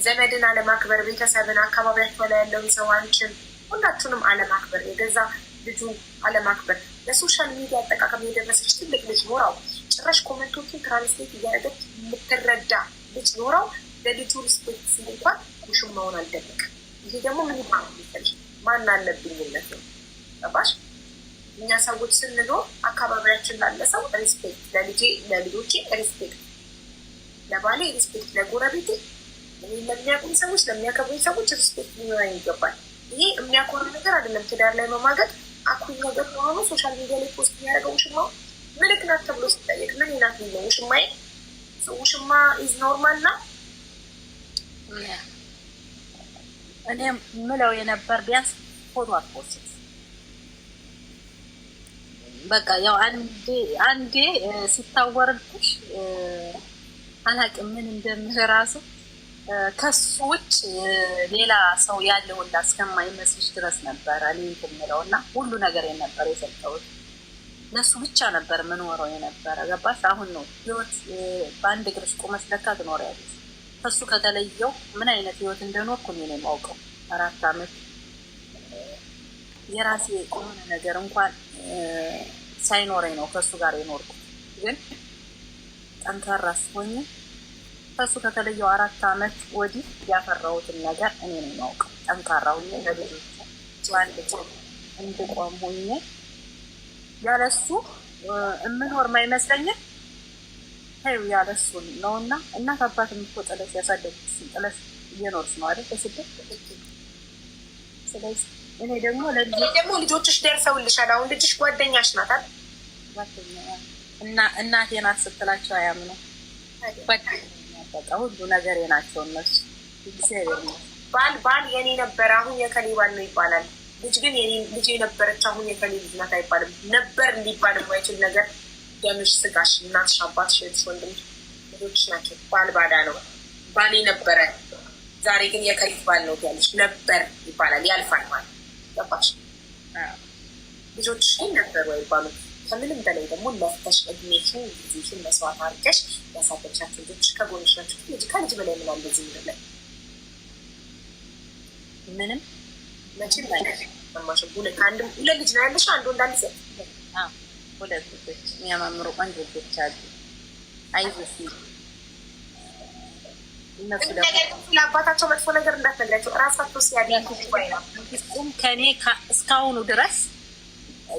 ዘመድን አለማክበር፣ ቤተሰብን፣ አካባቢያቸው ላይ ያለውን ሰው አንቺን ሁላችሁንም አለማክበር፣ የገዛ ልጁ አለማክበር፣ ለሶሻል ሚዲያ አጠቃቀም የደረሰች ትልቅ ልጅ ኖረው ጭራሽ ኮመንቶችን ትራንስሌት እያደረገች የምትረዳ ልጅ ኖረው ለልጁ ሪስፔክት ሲል እንኳን ውሽማውን አልደበቅም። ይሄ ደግሞ ምን ይባላል መሰለሽ? ማን አለብኝነት ነው። ገባሽ? እኛ ሰዎች ስንኖር አካባቢያችን ላለ ሰው ሪስፔክት፣ ለልጆቼ ሪስፔክት፣ ለባሌ ሪስፔክት፣ ለጎረቤቴ ለሚያውቁኝ ሰዎች ለሚያከብሩኝ ሰዎች ሪስፔክት ሊኖረኝ ይገባል። ይሄ የሚያኮራ ነገር አይደለም። ትዳር ላይ መማገጥ አኩሪ ነገር ሆኖ ሶሻል ሚዲያ ላይ ፖስት የሚያደርገው ውሽማው ምልክ ናት ተብሎ ሲጠየቅ ምን ናት ሚለው ውሽማዬ ውሽማ ኢዝ ኖርማል ና እኔ ምለው የነበር ቢያንስ ፎቶ አትፖስት በቃ ያው አንዴ ሲታወርብሽ አላቅም ምን እንደምል ራሱ ከሱ ውጭ ሌላ ሰው ያለው ሁላ እስከማይመስልሽ ድረስ ነበረ እኔ እንትን የምለው እና ሁሉ ነገር የነበረ የሰጠሁት ለሱ ብቻ ነበር የምኖረው የነበረ ገባሽ። አሁን ነው ህይወት በአንድ እግርሽ ቁመሽ ለካ ትኖሪያለሽ። ከሱ ከተለየው ምን አይነት ህይወት እንደኖርኩ እኔ ነው የማውቀው። 4 አመት የራሴ የሆነ ነገር እንኳን ሳይኖረኝ ነው ከሱ ጋር የኖርኩት። ግን ጠንካራ ስሆኝ ከሱ ከተለየው 4 አመት ወዲህ ያፈራሁትን ነገር እኔ ነው የማውቀው። ጠንካራ ሆኜ ለልጆች ባንድ እንድቆም ሆኜ ያለሱ እምኖር ማይመስለኝም። ታዩ ያለሱ ነውና እናት አባት የምትወጣለሽ ያሳደግሽ ጥለሽ እየኖርሽ ነው አይደል በስደት። ስለዚህ እኔ ደግሞ ልጆችሽ ደርሰውልሻል። አሁን ልጅሽ ጓደኛሽ ናት አይደል? እና እናቴ ናት ስትላቸው አያምኑ። በቃ ሁሉ ነገር ናቸው እነሱ። ባል የኔ ነበረ አሁን የከሌ ባል ነው ይባላል። ልጅ ግን ልጅ የነበረች አሁን የከሌ ልጅ ናት አይባልም። ነበር እንዲባል የማይችል ነገር ደምሽ፣ ስጋሽ፣ እናትሽ፣ አባትሽ፣ እህትሽ፣ ወንድምሽ ልጆችሽ ናቸው። ባል ባዳ ነው። ባሌ ነበረ ዛሬ ግን የከሊት ባል ነው ያለሽ ነበር ይባላል። ያልፋል ማለት ገባሽ? ልጆችሽ ግን ነበሩ አይባሉ። ከምንም በላይ ደግሞ ለፍተሽ እድሜሽን ጊዜሽን መስዋዕት አድርገሽ ያሳደግሻቸው ልጆችሽ ከጎንሽ ናቸው። ከልጅ በላይ ምን አለ እዚህ ምድር ላይ? ምንም መቼም ላይ ሰማሽም። ሁለት ልጅ ነው ያለሽ? አንዱ እንዳንድ ሴት? ሁለት ልጆች የሚያማምሩ ቆንጆ ልጆች አሉ። አይዞሽ እነሱ ደግሞ ለአባታቸው መጥፎ ነገር እንዳትነግራቸው እራሳቸው ሲያደርጉ እሱም ከኔ እስካሁኑ ድረስ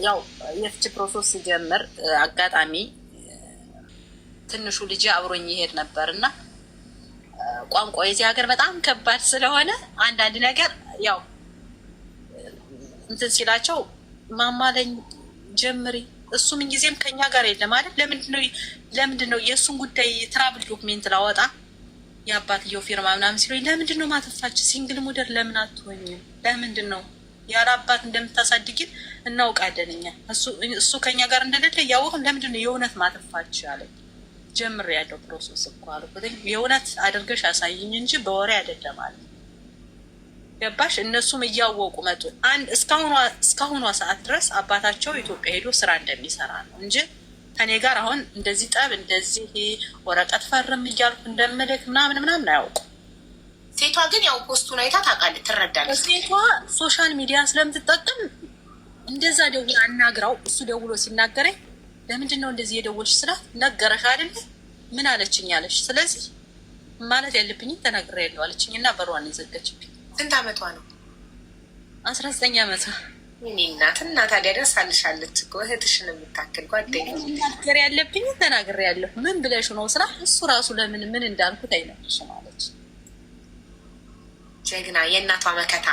ያው የፍች ፕሮሰስ ሲጀምር አጋጣሚ ትንሹ ልጅ አብሮኝ ይሄድ ነበር እና ቋንቋ የዚህ ሀገር በጣም ከባድ ስለሆነ አንዳንድ ነገር ያው እንትን ሲላቸው ማማለኝ ጀምሪ እሱ ምን ጊዜም ከኛ ጋር የለም አይደል? ለምንድን ነው የእሱን ጉዳይ ትራቭል ዶክሜንት ላወጣ የአባትየው ፊርማ ምናምን ሲሉኝ ለምንድን ነው ማተፋች ሲንግል ሙደር ለምን አትሆኝም? ለምንድን ነው ያለ አባት እንደምታሳድጊን እናውቃለን እኛ። እሱ ከኛ ጋር እንደሌለ እያወቅን ለምንድን ነው የእውነት ማተፋች አለኝ። ጀምር ያለው ፕሮሰስ እኮ አልኩት። የእውነት አድርገሽ አሳይኝ እንጂ በወሬ አይደለም አለ። ገባሽ? እነሱም እያወቁ መጡ። እስካሁኗ ሰዓት ድረስ አባታቸው ኢትዮጵያ ሄዶ ስራ እንደሚሰራ ነው እንጂ ከኔ ጋር አሁን እንደዚህ ጠብ እንደዚህ ወረቀት ፈርም እያልኩ እንደምልክ ምናምን አያውቁ። ሴቷ ግን ያው ፖስቱን አይታ ታውቃለች፣ ትረዳለች። ሴቷ ሶሻል ሚዲያ ስለምትጠቀም እንደዛ ደውላ አናግራው እሱ ደውሎ ሲናገረኝ ለምንድን ነው እንደዚህ የደወልሽ ስላት ነገረሽ አይደለ ምን አለችኝ አለሽ። ስለዚህ ማለት ያለብኝ ተናግሬያለሁ አለችኝ እና በሯን የዘጋችብኝ። ስንት አመቷ ነው? 19 አመቷ። እኔ እና ታዲያ ደርሳልሻለች እኮ እህትሽን የምታክል ጓደኛ። ነገር ያለብኝ ተናግሬያለሁ። ምን ብለሽ ነው ስራ እሱ ራሱ ለምን ምን እንዳልኩት አይነግርሽም አለች። ጀግና የእናቷ መከታ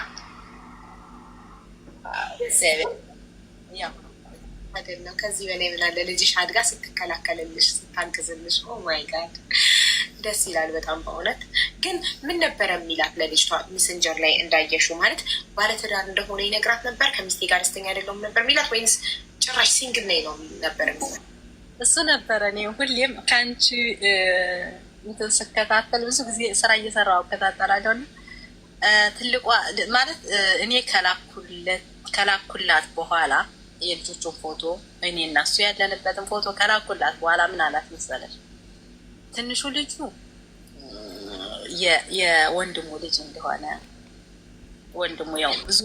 አይደለም። ከዚህ በላይ ምን አለ? ልጅሽ አድጋ ስትከላከልልሽ ስታግዝልሽ። ኦ ማይ ጋድ ደስ ይላል በጣም በእውነት። ግን ምን ነበረ የሚላት ለልጅቷ ሜሴንጀር ላይ እንዳየሽው? ማለት ባለትዳር እንደሆነ ይነግራት ነበር? ከሚስቴ ጋር ደስተኛ አይደለሁም ነበር የሚላት ወይንስ ጭራሽ ሲንግል ላይ ነው ነበር? እሱ ነበረ። እኔ ሁሌም ከአንቺ እንትን ስከታተል ብዙ ጊዜ ስራ እየሰራሁ እከታተላለሁ። ትልቋ ማለት እኔ ከላኩላት በኋላ የልጆቹን ፎቶ እኔ እና እሱ ያለንበትን ፎቶ ከላኩላት በኋላ ምን አላት መሰለሽ? ትንሹ ልጁ የወንድሙ ልጅ እንደሆነ ወንድሙ ያው ብዙ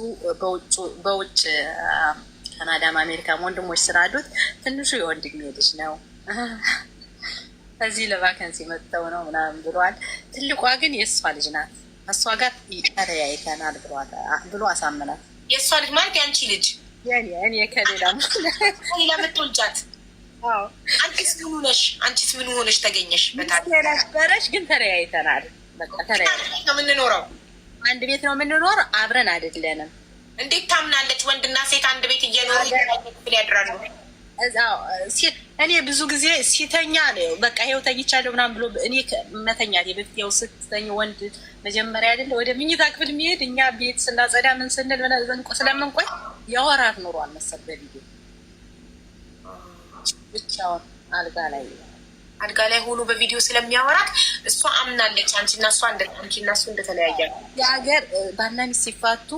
በውጭ ካናዳም አሜሪካም ወንድሞች ስላሉት ትንሹ የወንድሜ ልጅ ነው፣ እዚህ ለቫከንሲ መጥተው ነው ምናምን ብሏል። ትልቋ ግን የእሷ ልጅ ናት፣ እሷ ጋር ተለያይተናል ብሎ አሳምናት። የእሷ ልጅ ማለት የአንቺ ልጅ? እኔ ከሌላ ምትወልጃት? አንቺስ ምን ሆነሽ ተገኘሽ? ነበረች ግን ተለያይተናል። በቃ ተለያየ ነው የምንኖረው። አንድ ቤት ነው የምንኖር፣ አብረን አይደለንም። እንዴት ታምናለች? ወንድና ሴት አንድ ቤት እየኖሩ ክፍል ያድራሉ። እኔ ብዙ ጊዜ ሲተኛ ነው በቃ ይኸው ተኝቻለሁ ምናምን ብሎ እኔ መተኛት የበፊት ያው ስትተኝ ወንድ መጀመሪያ አይደለ ወደ ምኝታ ክፍል የሚሄድ እኛ ቤት ስናጸዳ ምን ስንል ስለምንቆይ ያወራት ኖሯል መሰል በቪዲዮ ብቻውን አልጋ ላይ ሆኖ በቪዲዮ ስለሚያወራት እሷ አምናለች። አንቺና እሱ እንደተለያየ የሀገር ባልና ሚስት ሲፋቱ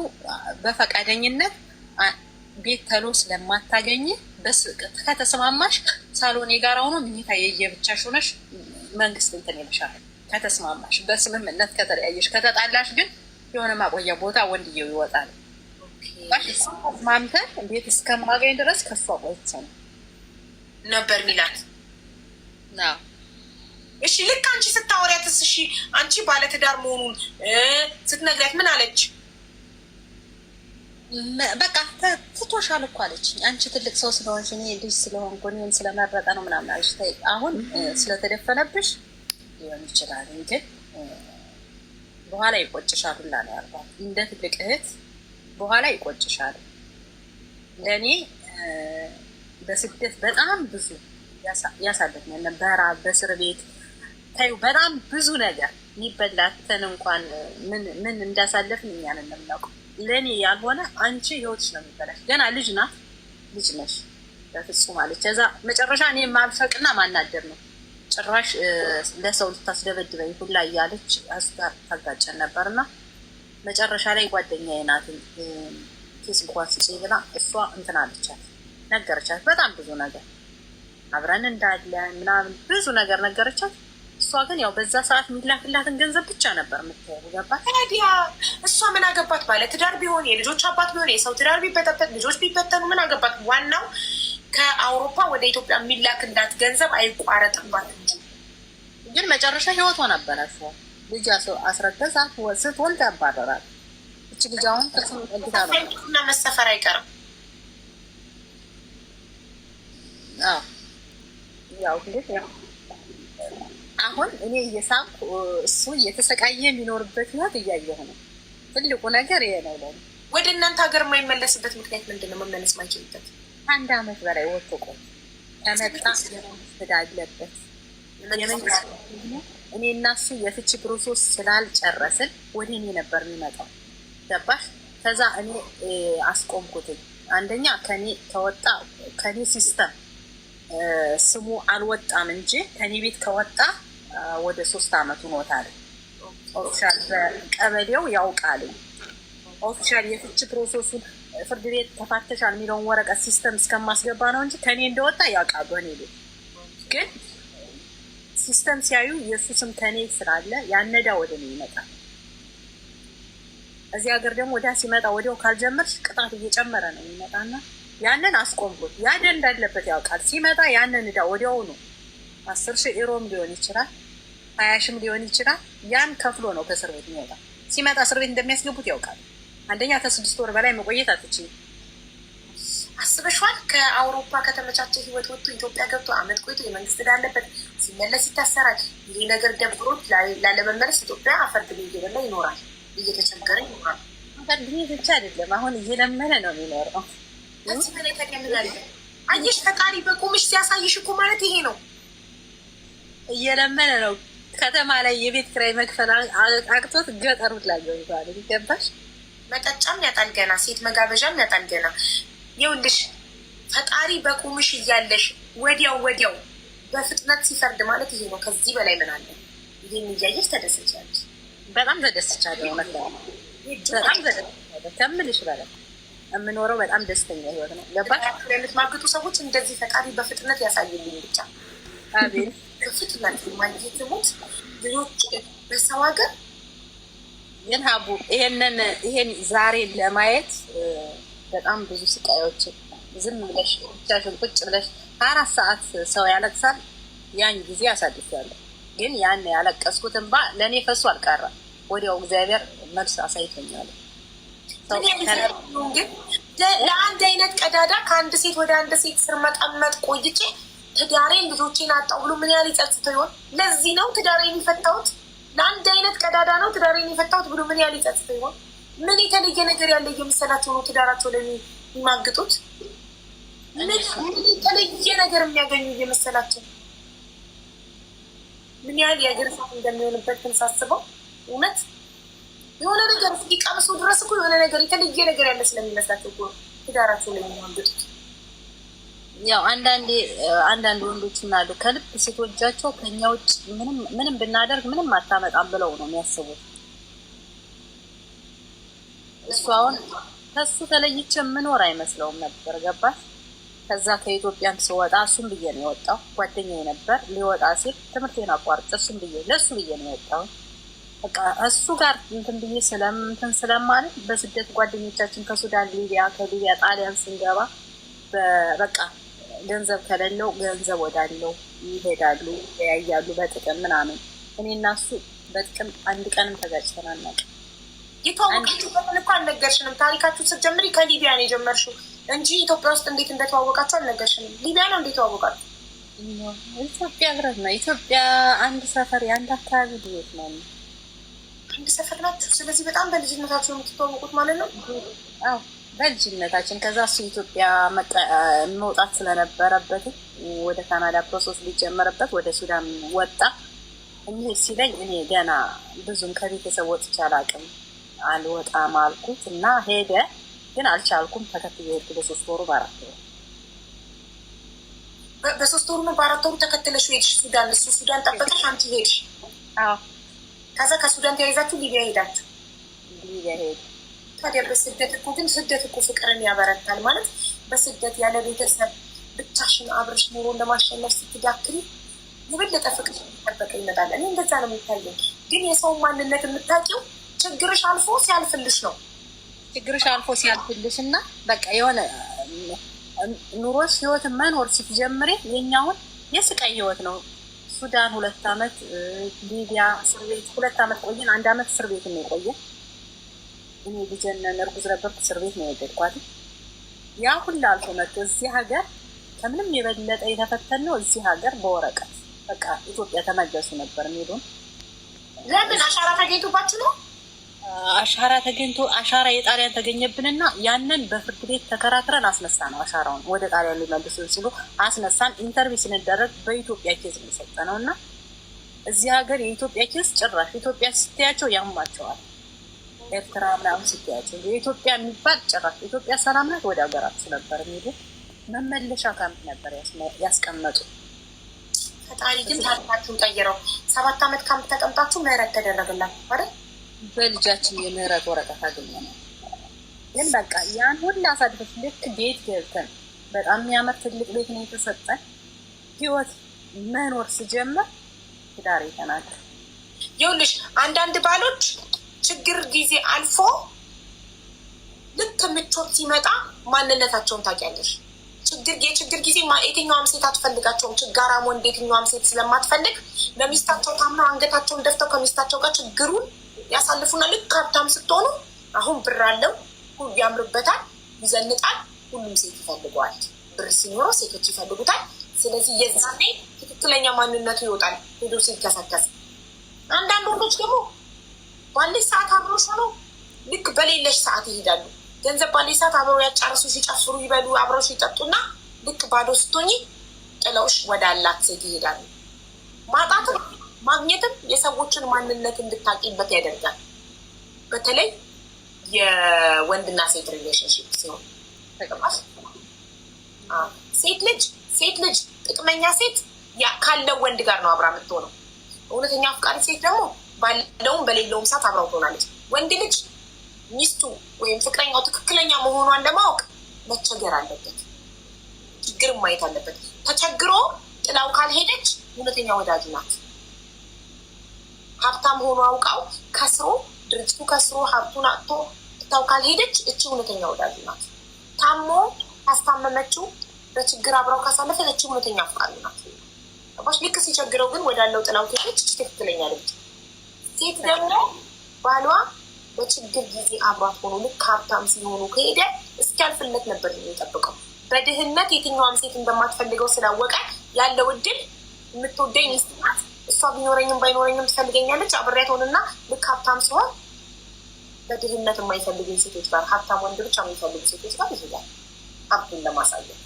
በፈቃደኝነት ቤት ተሎ ስለማታገኝ ከተስማማሽ ሳሎን የጋራ ሆኖ ምኝታ የየብቻሽ ሆነሽ መንግስት እንትን ይልሻል። ከተስማማሽ በስምምነት ከተለያየሽ፣ ከተጣላሽ ግን የሆነ ማቆያ ቦታ ወንድየው ይወጣል። ማምተን ቤት እስከማገኝ ድረስ ከሷ ቆይቼ ነው ነበር ሚላት። እሺ ልክ አንቺ ስታወሪያትስ? እሺ አንቺ ባለትዳር መሆኑን ስትነግሪያት ምን አለች? በቃ ትቶሻል እኮ አለች። አንቺ ትልቅ ሰው ስለሆንሽ እኔ ልጅ ስለሆንኩ እኔን ስለመረጠ ነው ምናምን አለች። አሁን ስለተደፈነብሽ ሊሆን ይችላል ግን በኋላ ይቆጭሻል ሁላ ነው ያልኳት። እንደ ትልቅ እህት በኋላ ይቆጭሻል። ለእኔ በስደት በጣም ብዙ ያሳለፍን በረሃብ በእስር ቤት ታዩ በጣም ብዙ ነገር የሚበላተን እንኳን ምን እንዳሳለፍን እኛን የምናውቀው። ለእኔ ያልሆነ አንቺ ህይወትሽ ነው የሚበላሽ። ገና ልጅ ናት፣ ልጅ ነሽ በፍጹም አለች። እዛ መጨረሻ እኔ ማልፈቅና ማናደር ነው ጭራሽ ለሰው ልታስደበድበኝ ሁላ እያለች አስጋር ታጋጨን ነበርና መጨረሻ ላይ ጓደኛዬ ናት ኬስ እንኳን ስጭኝ ብላ እሷ እንትን አለቻት፣ ነገረቻት በጣም ብዙ ነገር አብረን እንዳለን ምናምን ብዙ ነገር ነገረቻት። እሷ ግን ያው በዛ ሰዓት የሚላክላትን ገንዘብ ብቻ ነበር የምትያዩ። ገባት ታዲያ እሷ ምን አገባት? ባለ ትዳር ቢሆን የልጆች አባት ቢሆን የሰው ትዳር ቢበጠበጥ ልጆች ቢበተኑ ምን አገባት? ዋናው ከአውሮፓ ወደ ኢትዮጵያ የሚላክላት ገንዘብ አይቋረጥባት እንጂ። ግን መጨረሻ ህይወቷ ነበረች። ልጅ አስረገዛት፣ ስትወልድ ያባረራል። እች ልጅ አሁን እና መሰፈር አይቀርም። ያው አሁን እኔ እየሳምኩ እሱ እየተሰቃየ የሚኖርበት ህይወት እያየሁ ነው። ትልቁ ነገር ይሄ ነው። ለኔ ወደ እናንተ ሀገር የማይመለስበት ምክንያት ምንድን ነው? መመለስ ማይችልበት 1 ዓመት በላይ ወጥቶ ቆይ ከመጣ የመንግስት ዕዳ አለበት። እኔ እና እሱ የፍቺ ፕሮሰስ ስላልጨረስን ወደ እኔ ነበር የሚመጣው። ገባሽ? ከዛ እኔ አስቆምኩትኝ። አንደኛ ከኔ ከወጣ ከኔ ሲስተም ስሙ አልወጣም እንጂ ከኔ ቤት ከወጣ ወደ 3 ዓመት ሆኖታል። ኦፊሻል በቀበሌው ያውቃል። ኦፊሻል የፍቺ ፕሮሰሱን ፍርድ ቤት ተፋተሻል የሚለውን ወረቀት ሲስተም እስከማስገባ ነው እንጂ ከኔ እንደወጣ ያውቃሉ። እኔ ቤት ግን ሲስተም ሲያዩ የእሱ ስም ከኔ ስላለ ያነዳ ወደ እኔ ይመጣል። እዚህ ሀገር ደግሞ ወዲያ ሲመጣ ወዲያው ካልጀመርሽ ቅጣት እየጨመረ ነው የሚመጣና ያንን አስቆምኩት። ያደ እንዳለበት ያውቃል። ሲመጣ ያንን እዳ ወዲያው ነው 10,000 ዩሮም ሊሆን ይችላል 20,000 ሊሆን ይችላል። ያን ከፍሎ ነው ከእስር ቤት የሚወጣ። ሲመጣ እስር ቤት እንደሚያስገቡት ያውቃል። አንደኛ ከ6 ወር በላይ መቆየት አትችይም። አስበሽዋል? ከአውሮፓ ከተመቻቸ ህይወት ወጥቶ ኢትዮጵያ ገብቶ አመት ቆይቶ የመንግስት ዕዳ አለበት፣ ሲመለስ ይታሰራል። ይሄ ነገር ደብሮት ላለመመለስ ኢትዮጵያ አፈርድ እየበላ ይኖራል፣ እየተቸገረ ይኖራል። አፈርድ ብቻ አይደለም አሁን እየለመነ ነው የሚኖረው። እዚህ በላይ ተቀምጣለ። አየሽ ፈጣሪ በቁምሽ ሲያሳይሽ እኮ ማለት ይሄ ነው። እየለመነ ነው። ከተማ ላይ የቤት ኪራይ መክፈል አቅቶት ገጠሩ ላይ ይገባል። ይገባሽ? መጠጫም ያጣል ገና፣ ሴት መጋበዣም ያጣል ገና። ይኸውልሽ ፈጣሪ በቁምሽ እያለሽ ወዲያው በፍጥነት ሲፈርድ ማለት ይሄ ነው። ከዚህ በላይ ምን አለ? ይሄን እያየሽ ተደሰቻለሽ። በጣም ተደስቻለሁ። እውነት ነው። በጣም ተደስቻለሁ ከምልሽ በላይ የምኖረው በጣም ደስተኛ ህይወት ነው። ገባሽ? ለምትማግጡ ሰዎች እንደዚህ ፈጣሪ በፍጥነት ያሳይልኝ ብቻ። አቤት በፍጥነት ማግኘት ሞት ልጆች በሰው ሀገር ግን ሀቡ ይሄን ዛሬ ለማየት በጣም ብዙ ስቃዮች ዝም ብለሽ ብቻሽን ቁጭ ብለሽ 4 ሰዓት ሰው ያለቅሳል። ያን ጊዜ አሳልፌያለሁ። ግን ያን ያለቀስኩት እንባ ለእኔ ፈሱ አልቀረም። ወዲያው እግዚአብሔር መልስ አሳይቶኛል። ግን ለአንድ አይነት ቀዳዳ ከአንድ ሴት ወደ አንድ ሴት ስር መቀመጥ ቆይቼ ትዳሬን ልጆቼን አጣሁ ብሎ ምን ያህል ይጸጽተው ይሆን? ለዚህ ነው ትዳሬን የፈታሁት። ለአንድ አይነት ቀዳዳ ነው ትዳሬን የፈታሁት ብሎ ምን ያህል ይጸጽተው ይሆን? ምን የተለየ ነገር ያለ እየመሰላቸው ነው ትዳራቸው ላይ የሚማግጡት? ምን የተለየ ነገር የሚያገኙ እየመሰላቸው ምን ያህል የእግር እሳት እንደሚሆንበት ግን ሳስበው እውነት የሆነ ነገር እስኪቀምሱ ድረስ እኮ የሆነ ነገር የተለየ ነገር ያለ ስለሚመስላቸው እኮ ትዳራቸው ላይ የሚማግጡት። ያው አንዳንድ ወንዶች ምናሉ ከልብ ሴቶቻቸው ከኛ ውጭ ምንም ብናደርግ ምንም አታመጣም ብለው ነው የሚያስቡት። እሱ አሁን ከሱ ተለይቼ ምኖር አይመስለውም ነበር ገባሽ? ከዛ ከኢትዮጵያም ስወጣ እሱም ብዬ ነው የወጣው። ጓደኛዬ ነበር ሊወጣ ሲል ትምህርቴን አቋርጬ እሱም ብዬ ለእሱ ብዬ ነው የወጣው። በቃ እሱ ጋር እንትን ብዬ ስለማለት በስደት ጓደኞቻችን ከሱዳን ሊቢያ፣ ከሊቢያ ጣሊያን ስንገባ በቃ ገንዘብ ከሌለው ገንዘብ ወዳለው ይሄዳሉ፣ ያያሉ በጥቅም ምናምን። እኔ እና እሱ በጥቅም አንድ ቀንም ተጋጭተን አናውቅም። የተዋወቃችሁበትን እኮ አልነገርሽንም። ታሪካችሁ ስትጀምሪ ከሊቢያ ነው የጀመርሽው እንጂ ኢትዮጵያ ውስጥ እንዴት እንደተዋወቃችሁ አልነገርሽንም። ሊቢያ ነው እንዴት ተዋወቃችሁ? ኢትዮጵያ ብረት ነው። ኢትዮጵያ አንድ ሰፈር የአንድ አካባቢ ልጆች ነው። አንድ ሰፈር ናችሁ። ስለዚህ በጣም በልጅነታችሁ የምትተዋወቁት ማለት ነው? አዎ በልጅነታችን። ከዛ እሱ ኢትዮጵያ መውጣት ስለነበረበት ወደ ካናዳ ፕሮሰስ ሊጀመርበት ወደ ሱዳን ወጣ። እንሂድ ሲለኝ እኔ ገና ብዙም ከቤተሰብ ወጥቼ አላውቅም። አልወጣም አልኩት እና ሄደ። ግን አልቻልኩም። ተከትዬ ሄድኩ። በ3 ወሩ በ4 ወሩ በ3 ወሩ ነው በ4 ወሩ ተከትለሽ ሄድሽ ሱዳን። እሱ ሱዳን ጠበቀሽ፣ አንቺ ሄድሽ። አዎ ከዛ ከሱዳን ተያይዛችሁ ሊቢያ ሄዳችሁ። ሊቢያ ሄድ። ታዲያ በስደት እኮ ግን ስደት እኮ ፍቅርን ያበረታል ማለት። በስደት ያለ ቤተሰብ ብቻሽን አብረሽ ኑሮን ለማሸነፍ ስትዳክሪ የበለጠ ፍቅር ጠበቀ ይመጣል። እኔ እንደዛ ነው የሚታየኝ። ግን የሰው ማንነት የምታውቂው ችግርሽ አልፎ ሲያልፍልሽ ነው። ችግርሽ አልፎ ሲያልፍልሽ እና በቃ የሆነ ኑሮሽ ህይወትን መኖር ስትጀምሪ፣ የኛውን የስቃይ ህይወት ነው። ሱዳን 2 አመት፣ ሊቢያ እስር ቤት 2 አመት ቆየን። 1 አመት እስር ቤት ነው የቆየ። እኔ ልጀነን እርጉዝ ነበርኩ። እስር ቤት ነው የወደድኳት። ያ ሁሉ አልፎ መጥቶ እዚህ ሀገር ከምንም የበለጠ የተፈተነው እዚህ ሀገር በወረቀት በቃ ኢትዮጵያ ተመለሱ ነበር የሚሉን። ለምን አሻራ ተገኝቶባችሁ ነው? አሻራ ተገኝቶ አሻራ የጣሊያን ተገኘብንና ያንን በፍርድ ቤት ተከራክረን አስነሳ ነው። አሻራውን ወደ ጣሊያን ሊመልሱን ሲሉ አስነሳን። ኢንተርቪው ስንደረግ በኢትዮጵያ ኬዝ የሚሰጠ ነው እና እዚህ ሀገር የኢትዮጵያ ኬዝ ጭራሽ ኢትዮጵያ ስትያቸው ያሟቸዋል። ኤርትራ ምናምን ስትያቸው የኢትዮጵያ የሚባል ጭራሽ ኢትዮጵያ ሰላም ናት ወደ ሀገራችሁ ነበር የሚሉ መመለሻ ካምፕ ነበር ያስቀመጡ። ፈጣሪ ግን ታሪካችሁን ቀይረው 7 አመት ካምፕ ተቀምጣችሁ ምህረት ተደረገላችሁ አይደል? በልጃችን የምህረት ወረቀት አገኘነው። ግን በቃ ያን ሁሉ አሳልፈሽ ልክ ቤት ገብተን በጣም የሚያምር ትልቅ ቤት ነው የተሰጠን። ህይወት መኖር ስጀምር ትዳር ይተናል። ይኸውልሽ አንዳንድ ባሎች ችግር ጊዜ አልፎ ልክ ምቾት ሲመጣ ማንነታቸውን ታውቂያለሽ። የችግር ጊዜ የትኛዋም ሴት አትፈልጋቸውም። ችጋራም ወንድ የትኛዋም ሴት ስለማትፈልግ ለሚስታቸው ታምነው አንገታቸውን ደፍተው ከሚስታቸው ጋር ችግሩን ያሳልፉና ልክ ሀብታም ስትሆኑ አሁን ብር አለው ሁሉ ያምርበታል፣ ይዘንጣል፣ ሁሉም ሴት ይፈልገዋል። ብር ሲኖረው ሴቶች ይፈልጉታል። ስለዚህ የዛኔ ትክክለኛ ማንነቱ ይወጣል ሄዶ ሲከሰከስ። አንዳንድ ወንዶች ደግሞ ባለሽ ሰዓት አብሮሽ ሆነው ልክ በሌለሽ ሰዓት ይሄዳሉ። ገንዘብ ባለሽ ሰዓት አብረው ያጫርሱ፣ ሲጨፍሩ፣ ይበሉ፣ አብረው ሲጠጡና ልክ ባዶ ስትሆኚ ጥለውሽ ወደ አላት ሴት ይሄዳሉ። ማጣትም ማግኘትም የሰዎችን ማንነት እንድታቂበት ያደርጋል። በተለይ የወንድና ሴት ሪሌሽንሽፕ ሲሆን ሴት ልጅ ጥቅመኛ ሴት ካለው ወንድ ጋር ነው አብራ የምትሆነው። እውነተኛ አፍቃሪ ሴት ደግሞ ባለውም በሌለውም ሰዓት አብራው ትሆናለች። ወንድ ልጅ ሚስቱ ወይም ፍቅረኛው ትክክለኛ መሆኗን ለማወቅ መቸገር አለበት፣ ችግርም ማየት አለበት። ተቸግሮ ጥላው ካልሄደች እውነተኛ ወዳጁ ናት። ሀብታም ሆኖ አውቃው ከስሮ ድርጅቱ ከስሮ ሀብቱን አጥቶ ጥታው ካልሄደች እቺ እውነተኛ ወዳጁ ናት። ታሞ ካስታመመችው በችግር አብራው ካሳለፈች እቺ እውነተኛ አፍቃሪ ናት። ልክ ሲቸግረው ግን ወዳለው ጥላው ከሄደች እቺ ትክክለኛ ልጅ። ሴት ደግሞ ባሏ በችግር ጊዜ አብራት ሆኖ ልክ ሀብታም ሲሆኑ ከሄደ እስኪያልፍለት ነበር የሚጠብቀው። በድህነት የትኛዋም ሴት እንደማትፈልገው ስላወቀ ያለው እድል የምትወደኝ ሚስት ናት እሷ ቢኖረኝም ባይኖረኝም ትፈልገኛለች። አብሬያት ሆንና ልክ ሀብታም ሲሆን በድህነት የማይፈልጉኝ ሴቶች ጋር፣ ሀብታም ወንድ ብቻ የሚፈልጉ ሴቶች ጋር ይሄዳል ሀብቱን ለማሳየት።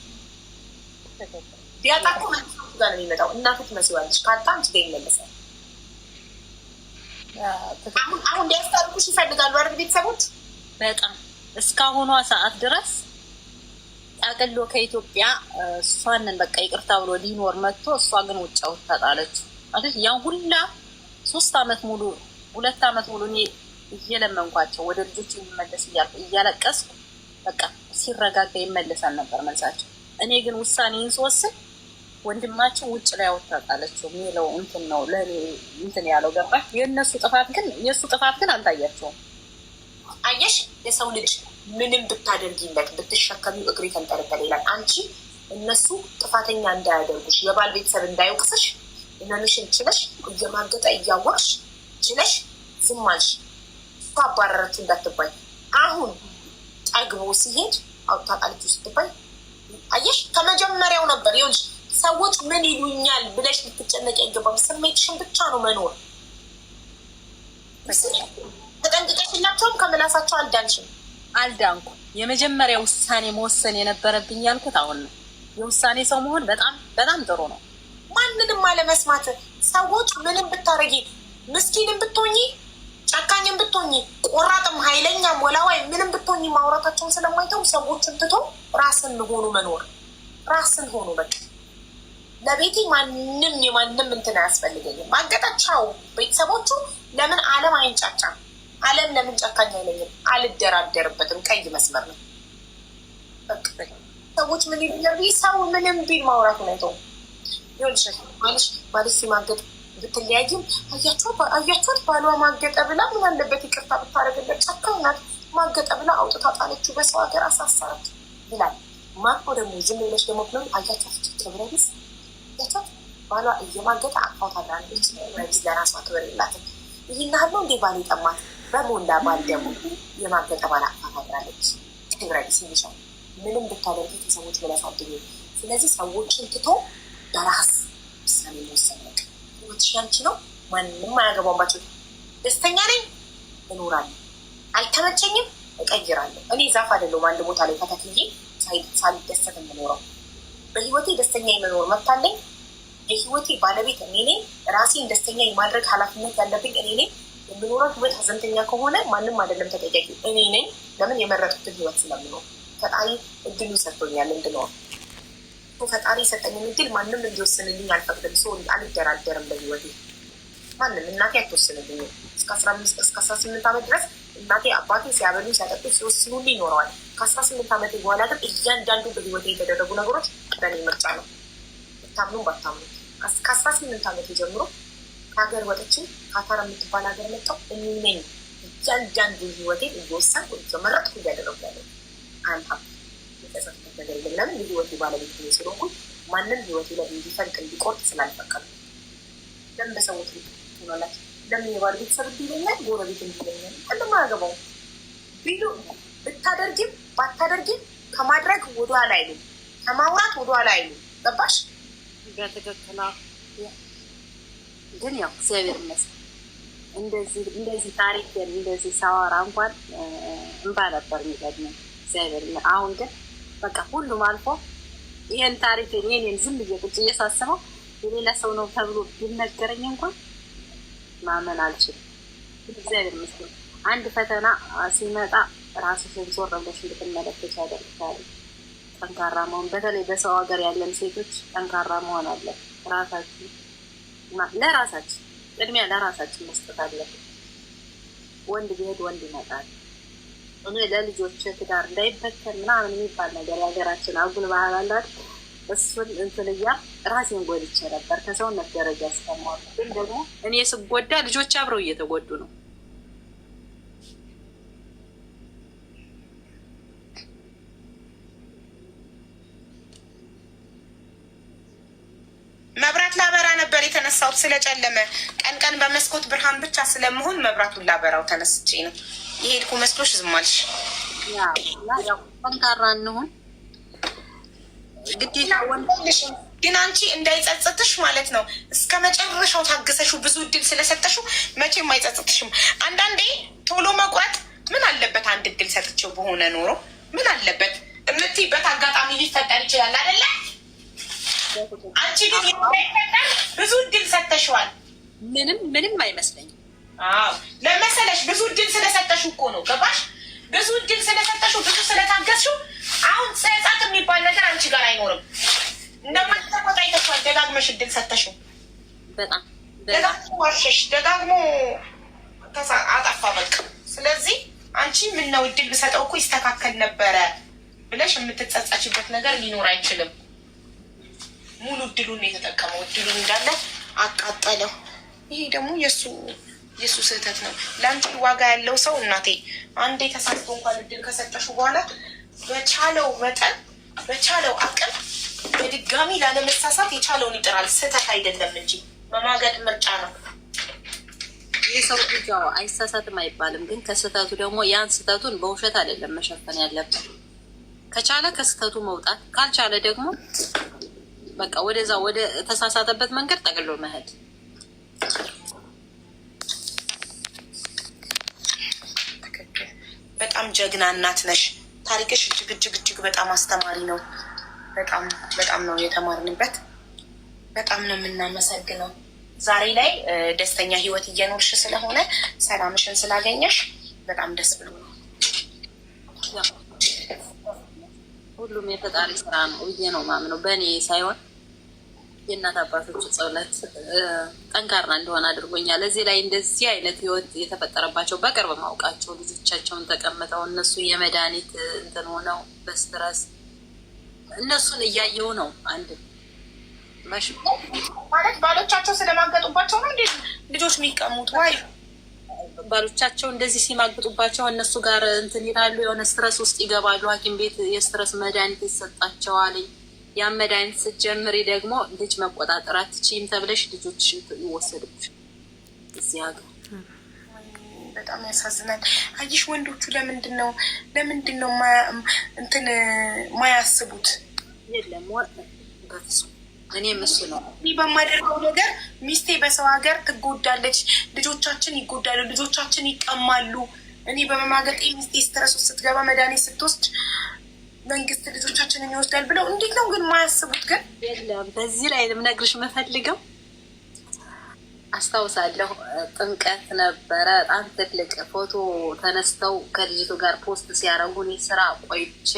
ቢያጣ እኮ መልሶ ጋር ነው የሚመጣው። እናቱ ትመስላለች፣ ካጣ አንቺ ጋር ይመለሳል። አሁን ሊያስታርቁሽ ይፈልጋሉ አይደል ቤተሰቦች? በጣም እስካሁኗ ሰዓት ድረስ ጠቅሎ ከኢትዮጵያ እሷንን በቃ ይቅርታ ብሎ ሊኖር መጥቶ እሷ ግን ውጭ አውጥታጣለች ማለት ያን ሁላ 3 አመት ሙሉ 2 አመት ሙሉ እኔ እየለመንኳቸው ወደ ልጆች የሚመለስ እያለቀስኩ በቃ ሲረጋጋ ይመለሳል ነበር መልሳቸው። እኔ ግን ውሳኔን ስወስን ወንድማችን ውጭ ላይ አውጥታጣለችው የሚለው እንትን ነው ለእኔ እንትን ያለው ገባሽ? የእሱ ጥፋት ግን አልታያቸውም። አየሽ የሰው ልጅ ምንም ብታደርጊለት ብትሸከሚው እግሬ ተንጠለጠለ ይላል። አንቺ እነሱ ጥፋተኛ እንዳያደርጉሽ የባል ቤተሰብ እንዳይወቅስሽ እነምሽን ችለሽ እየማገጠ እያወቅሽ ችለሽ ዝም አልሽ። እሷ አባረረችው እንዳትባይ። አሁን ጠግቦ ሲሄድ አውጥታጣለችው ስትባይ አየሽ ከመጀመሪያው ነበር። ይኸውልሽ ሰዎች ምን ይሉኛል ብለሽ ልትጨነቂ አይገባም። ስሜትሽን ብቻ ነው መኖር። ተጠንቅቀሽላቸውም ከምላሳቸው አልዳንሽም። አልዳንኩ። የመጀመሪያ ውሳኔ መወሰን የነበረብኝ ያልኩት አሁን ነው። የውሳኔ ሰው መሆን በጣም በጣም ጥሩ ነው። ማንንም አለመስማት። ሰዎች ምንም ብታረጊ፣ ምስኪንም ብትሆኚ፣ ጨካኝም ብትሆኚ፣ ቆራጥም፣ ኃይለኛም፣ ወላዋይ ምንም ብትሆኚ ማውራታቸውን ስለማይተው ሰዎችን ትቶ ራስን ሆኑ መኖር። ራስን ሆኑ በቃ። ለቤቴ ማንም የማንም እንትን አያስፈልገኝም። ማገጣቻው ቤተሰቦቹ ለምን አለም አይንጫጫም? አለም ለምን ጨካኝ አይለኝም? አልደራደርበትም። ቀይ መስመር ነው። ሰዎች ምን ይሉኛል? ሰው ምንም ቢል ማውራቱን አይተውም። ይኸውልሽ ማለት ሲማገጥ ብትለያይም አያችኋት ባሏ ማገጠ ብላ ምን አለበት ይቅርታ ብታደርግለት? ጨካኝ ናት። ማገጠ ብላ አውጥታ ጣለችው፣ በሰው ሀገር አሳሰረች ይላል። ማቆ ደግሞ ዝም ብለሽ ደግሞ ብሎ አያችኋት ክብረቢስ ያቻት ባሏ እየማገጠ አቅፋው ታድራለች። ክብረቢስ ለራሷ ክብር የላትም። ይህን ያህል እንዴ ባል የጠማት በሞላ ባል ደግሞ የማገጠ ባል አቅፋ ታድራለች። ክብረቢስ ይልሻል። ምንም ብታደርጊ ከሰዎች መለሳድኝ። ስለዚህ ሰዎችን ትቶ በራስ ውሳኔ መወሰን በቃ። ህይወትሽ ያንቺ ነው። ማንም አያገባባቸው። ደስተኛ ነኝ እኖራለሁ፣ አልተመቸኝም እቀይራለሁ። እኔ ዛፍ አይደለሁም አንድ ቦታ ላይ ተተክዬ ሳልደሰት የምኖረው። በህይወቴ ደስተኛ የመኖር መብት አለኝ። የህይወቴ ባለቤት እኔ ነኝ። ራሴን ደስተኛ የማድረግ ኃላፊነት ያለብኝ እኔ ነኝ። የምኖረው ህይወት ሀዘንተኛ ከሆነ ማንም አይደለም ተጠያቂ እኔ ነኝ። ለምን? የመረጡትን ህይወት ስለምኖር። ፈጣሪ እድሉ ሰጥቶኛል እንድኖር። ፈጣሪ የሰጠኝን እድል ማንም እንዲወስንልኝ አልፈቅድም። ሰው አልደራደርም በህይወቴ ማንም። እናቴ አትወስንልኝም። እስከ 18 ዓመት ድረስ እናቴ አባቴ ሲያበሉ ሲያጠጡ ሲወስኑልኝ ይኖረዋል። ከ18 ዓመት በኋላ ግን እያንዳንዱ በህይወቴ የተደረጉ ነገሮች በእኔ ምርጫ ነው። ብታምኑ ባታምኑ ከ18 ዓመት ጀምሮ ከሀገር ወጥቼ ካታር የምትባል ሀገር መጣሁ። እኔ ነኝ እያንዳንዱ ህይወቴን እየወሰንኩ እየመረጥኩ እያደረጉ ያለ አንታ የተሰጥበት ነገር የለም። ለምን? የህይወቴ ባለቤት ስለሆንኩ ማንም ህይወቴ ላይ እንዲፈልቅ እንዲቆርጥ ስላልፈቀዱ። ለምን በሰዎች ሆናላች? ለምን የባል ቤተሰብ እንዲለኛል፣ ጎረቤት እንዲለኛል? ቅድም አያገባው ቢሉ ብታደርጊም ባታደርጊም ከማድረግ ወደኋላ አይሉ፣ ከማውራት ወደኋላ አይሉ። ገባሽ? በትክክል ግን ያው እግዚአብሔር ይመስገን እንደዚህ ታሪክ እንደዚህ ሳወራ እንኳን እንባ ነበር የሚቀድመኝ። እግዚአብሔር አሁን ግን በቃ ሁሉም አልፎ ይሄን ታሪክ እኔን ዝም ብዬ ቁጭ እየሳስበው የሌላ ሰው ነው ተብሎ ቢነገረኝ እንኳን ማመን አልችልም። እግዚአብሔር ይመስገን። አንድ ፈተና ሲመጣ ራስሽን ዞር ብለሽ እንድትመለከች ያደርግሻል። ጠንካራ መሆን፣ በተለይ በሰው ሀገር ያለን ሴቶች ጠንካራ መሆን አለ። ለራሳችን ቅድሚያ ለራሳችን መስጠት አለብን። ወንድ ቢሄድ ወንድ ይመጣል። እኔ ለልጆች ትዳር እንዳይበተን ምናምን የሚባል ነገር የሀገራችን አጉል ባህል አላት። እሱን እንትንያ ራሴን ጎድቼ ነበር ከሰውነት ደረጃ እስከማወቅ። ግን ደግሞ እኔ ስጎዳ ልጆች አብረው እየተጎዱ ነው። መብራት ላበራ ነበር የተነሳሁት ስለጨለመ። ቀን ቀን በመስኮት ብርሃን ብቻ ስለመሆን መብራቱን ላበራው ተነስቼ ነው የሄድኩ። መስሎሽ ዝም አልሽ? ያው ጠንካራ እንሁን። ግዴታ ግን አንቺ እንዳይጸጽትሽ ማለት ነው እስከ መጨረሻው ታገሰሽው ብዙ እድል ስለሰጠሽው መቼም አይጸጽትሽም። አንዳንዴ ቶሎ መቁረጥ ምን አለበት አንድ እድል ሰጥቼው በሆነ ኖሮ ምን አለበት የምትይበት አጋጣሚ ሊፈጠር ይችላል አይደለ? አንቺ ግን እንዳይፈጠር ብዙ እድል ሰጥተሽዋል። ምንም አይመስለኝም። አዎ ለመሰለሽ ብዙ እድል ስለሰጠሽው እኮ ነው ገባሽ? ብዙ እድል ስለሰጠሽው ብዙ ስለታገስሽው አሁን ጸጸት የሚባል ነገር አንቺ ጋር አይኖርም። እንደማትተቆጣ አይተሽዋል። ደጋግመሽ እድል ሰጠሽው። በጣም ደጋግሞ ዋሸሽ፣ ደጋግሞ አጠፋ በቃ። ስለዚህ አንቺ ምን ነው እድል ብሰጠው እኮ ይስተካከል ነበረ ብለሽ የምትጸጸችበት ነገር ሊኖር አይችልም። ሙሉ እድሉን የተጠቀመው እድሉን እንዳለ አቃጠለው። ይሄ ደግሞ የእሱ ስህተት ነው። ለአንቺ ዋጋ ያለው ሰው እናቴ አንዴ ተሳስቶ እንኳን እድል ከሰጠሹ በኋላ በቻለው መጠን በቻለው አቅም በድጋሚ ላለመሳሳት የቻለውን ይጥራል። ስህተት አይደለም እንጂ መማገድ ምርጫ ነው። የሰው ልጅ አይሳሳትም አይባልም፣ ግን ከስህተቱ ደግሞ ያን ስህተቱን በውሸት አይደለም መሸፈን ያለበት። ከቻለ ከስህተቱ መውጣት፣ ካልቻለ ደግሞ በቃ ወደዛ ወደ ተሳሳተበት መንገድ ጠቅሎ መሄድ። በጣም ጀግና እናት ነሽ። ታሪክሽ እጅግ በጣም አስተማሪ ነው። በጣም ነው የተማርንበት። በጣም ነው የምናመሰግነው። ዛሬ ላይ ደስተኛ ህይወት እየኖርሽ ስለሆነ ሰላምሽን ስላገኘሽ በጣም ደስ ብሎ ነው። ሁሉም የፈጣሪ ስራ ነው ብዬ ነው ማምነው። በእኔ ሳይሆን የእናት አባቶች ጸሎት ጠንካራ እንደሆነ አድርጎኛል። እዚህ ላይ እንደዚህ አይነት ህይወት የተፈጠረባቸው በቅርብ ማውቃቸው ልጆቻቸውን ተቀምጠው እነሱ የመድኃኒት እንትን ሆነው በስትረስ እነሱን እያየው ነው። አንድ ማለት ባሎቻቸው ስለማገጡባቸው ነው እንዴ ልጆች የሚቀሙት? ዋይ ባሎቻቸው እንደዚህ ሲማግጡባቸው እነሱ ጋር እንትን ይላሉ። የሆነ ስትረስ ውስጥ ይገባሉ። ሐኪም ቤት የስትረስ መድኃኒት ይሰጣቸዋል። ያን መድኃኒት ስትጀምሪ ደግሞ ልጅ መቆጣጠር አትችይም ተብለሽ ልጆች ይወሰዱብሽ እዚህ ሀገር። በጣም ያሳዝናል። አየሽ ወንዶቹ ለምንድን ነው እንትን ማያስቡት? የለም በፍጹም እኔ ምስ ነው በማደርገው ነገር ሚስቴ በሰው ሀገር ትጎዳለች፣ ልጆቻችን ይጎዳሉ፣ ልጆቻችን ይቀማሉ። እኔ በመማገጤ ሚስቴ ስትረስ ውስጥ ስትገባ መድኃኒት ስትወስድ መንግስት ልጆቻችንን ይወስዳል ብለው እንዴት ነው ግን ማያስቡት? ግን የለም በዚህ ላይ ልምነግርሽ የምፈልገው አስታውሳለሁ፣ ጥምቀት ነበረ። በጣም ትልቅ ፎቶ ተነስተው ከልጅቱ ጋር ፖስት ሲያደርጉ እኔ ስራ ቆይቼ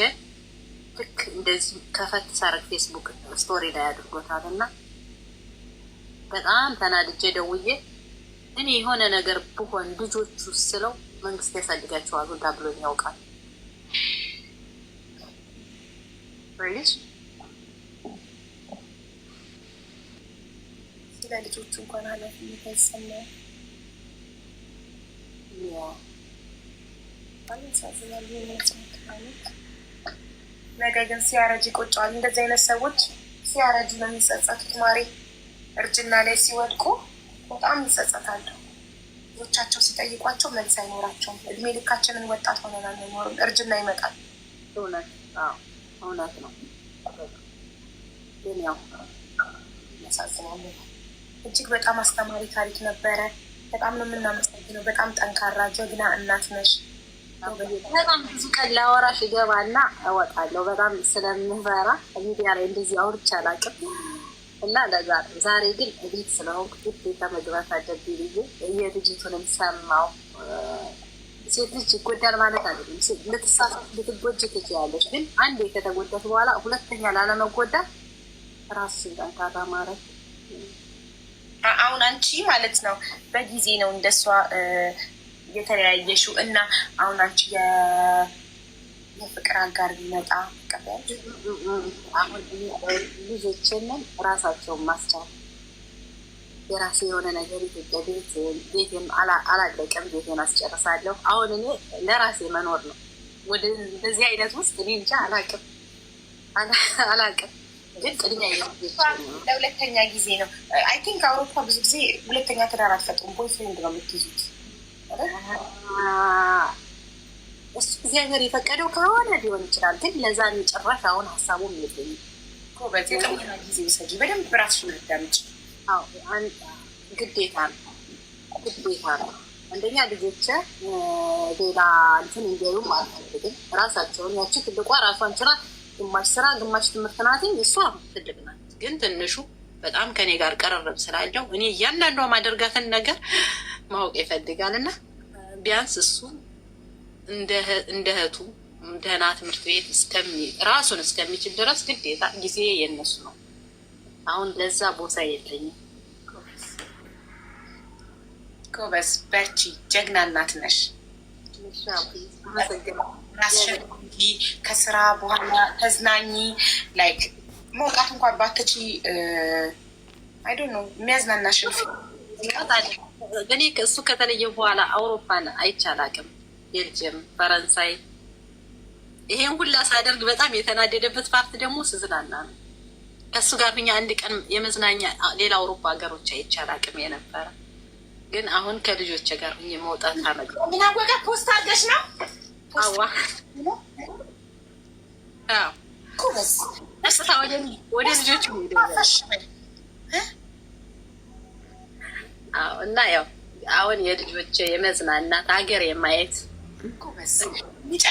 ልክ እንደዚህ ከፈት ሳረግ ፌስቡክ ስቶሪ ላይ አድርጎታል እና በጣም ተናድጄ ደውዬ እኔ የሆነ ነገር ብሆን ልጆቹ ስለው መንግስት ያሳድጋቸዋል ሁላ ብሎኝ ያውቃል። ስለ ልጆቹ እንኳን ኃላፊነት አይሰማም። ነገ ግን ሲያረጅ ይቆጨዋል። እንደዚህ አይነት ሰዎች ሲያረጁ ነው የሚጸጸቱት። ማሬ እርጅና ላይ ሲወድቁ በጣም ይጸጸታሉ። ልጆቻቸው ሲጠይቋቸው መልስ አይኖራቸውም። እድሜ ልካችንን ወጣት ሆነን አንኖርም። እርጅና ይመጣል። እውነት ነው። ግን ያው ያሳዝናል። እጅግ በጣም አስተማሪ ታሪክ ነበረ። በጣም ነው የምናመሰግነው። በጣም ጠንካራ ጀግና እናት ነሽ። በጣም ብዙ ቀን ላወራሽ እገባና እወጣለሁ። በጣም ስለምፈራ ሚዲያ ላይ እንደዚህ አውርቼ አላውቅም እና ለዛ ዛሬ ግን እቤት ስለሆንኩ ግዴታ መግባት አለብኝ ብዬ የልጅቱንም ሰማሁ። ሴት ልጅ ይጎዳል ማለት አይደለም። ልትጎጂ ትችያለሽ፣ ግን አንዴ ከተጎዳት በኋላ ሁለተኛ ላለመጎዳት ራስሽን ጠንካራ ማድረግ። አሁን አንቺ ማለት ነው በጊዜ ነው እንደሷ የተለያየሽው እና አሁን አንቺ የፍቅር አጋር ቢመጣ ቀበል አሁን ልጆችንን ራሳቸውን ማስቻል የራሴ የሆነ ነገር ኢትዮጵያ ቤቴን አላለቀም፣ ቤቴን አስጨርሳለሁ። አሁን እኔ ለራሴ መኖር ነው። ወደ እንደዚህ አይነት ውስጥ እኔ እንጃ አላቅም፣ ግን ቅድሚያ ለሁለተኛ ጊዜ ነው። አይ ቲንክ አውሮፓ ብዙ ጊዜ ሁለተኛ ትዳር አትፈጥሩም፣ ቦይፍሬንድ ነው የምትይዙት። እሱ እግዚአብሔር የፈቀደው ከሆነ ሊሆን ይችላል፣ ግን ለዛ ጭራሽ አሁን ሀሳቡም የለኝም። ጎበዝ። የጥሞና ጊዜ ውሰጂ፣ በደንብ ራስሽን አዳምጪ። ግዴታ ነው፣ ግዴታ ነው። አንደኛ ልጆች ሌላ እንትን እንዲያዩም አልፈልግም። ራሳቸውን ያቺ ትልቋ ራሷን ችላ ግማሽ ስራ ግማሽ ትምህርት ናት። እሷ ትልቅ ናት፣ ግን ትንሹ በጣም ከኔ ጋር ቀረርብ ስላለው እኔ እያንዳንዷ ማደርጋትን ነገር ማወቅ ይፈልጋል እና ቢያንስ እሱ እንደ እህቱ ደህና ትምህርት ቤት ራሱን እስከሚችል ድረስ ግዴታ ጊዜ የነሱ ነው። አሁን ለዛ ቦታ የለኝም። ጎበዝ፣ በርቺ፣ ጀግና እናት ነሽ። ራስሽን ከስራ በኋላ ተዝናኝ። ላይክ መውጣት እንኳን ባትቺ አይ ዶንት ኖ የሚያዝናናሽን እኔ እሱ ከተለየ በኋላ አውሮፓን አይቼ አላውቅም። ቤልጅየም፣ ፈረንሳይ ይሄን ሁላ ሳደርግ በጣም የተናደደበት ፓርት ደግሞ ስዝናና ነው። ከእሱ ጋር ብኛ አንድ ቀን የመዝናኛ ሌላ አውሮፓ ሀገሮች አይቼ አላውቅም የነበረ ግን አሁን ከልጆች ጋር ሁኜ መውጣት አመግ ምን አወቀ ፖስት አድርገሽ ነው? አዋ ጎበዝ፣ ደስታ ወደ ልጆች እና ያው አሁን የልጆች የመዝናናት ሀገር የማየት ጎበዝ፣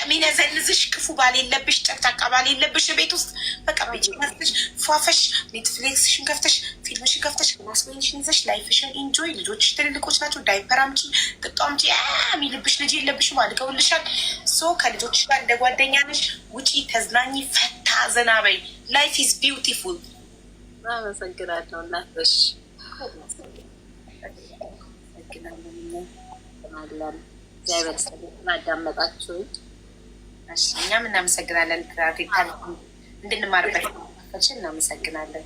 ሚነዘንዝሽ ክፉ ባል የለብሽ፣ ጨቅጫቃ ባል የለብሽ። ቤት ውስጥ በቃ ቤት ከፍተሽ ፏፈሽ ኔትፍሊክስሽን ከፍተሽ ፊልምሽን ከፍተሽ ማስወይንሽን ይዘሽ ላይፍሽን ኢንጆይ። ልጆችሽ ትልልቆች ናቸው። ዳይፐር አምጪ፣ ቅጦ አምጪ የሚልብሽ ልጅ የለብሽም። አድገውልሻል። ሶ ከልጆችሽ ጋር እንደ ጓደኛ ነሽ። ውጪ፣ ተዝናኝ፣ ፈታ ዘና በይ። ላይፍ ኢዝ ቢውቲፉል። አመሰግናለሁ እናትሽ። አመሰግናለን። እግዚአብሔር ስላዳመጣችሁ እኛም እናመሰግናለን። እንድንማርበት እናመሰግናለን።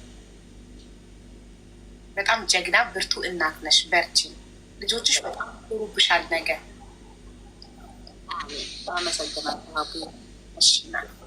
በጣም ጀግና ብርቱ እናት ነሽ። በርቺ። ልጆችሽ በጣም ሩብሻል ነገር። አመሰግናለሁ። እናመሰግናለን።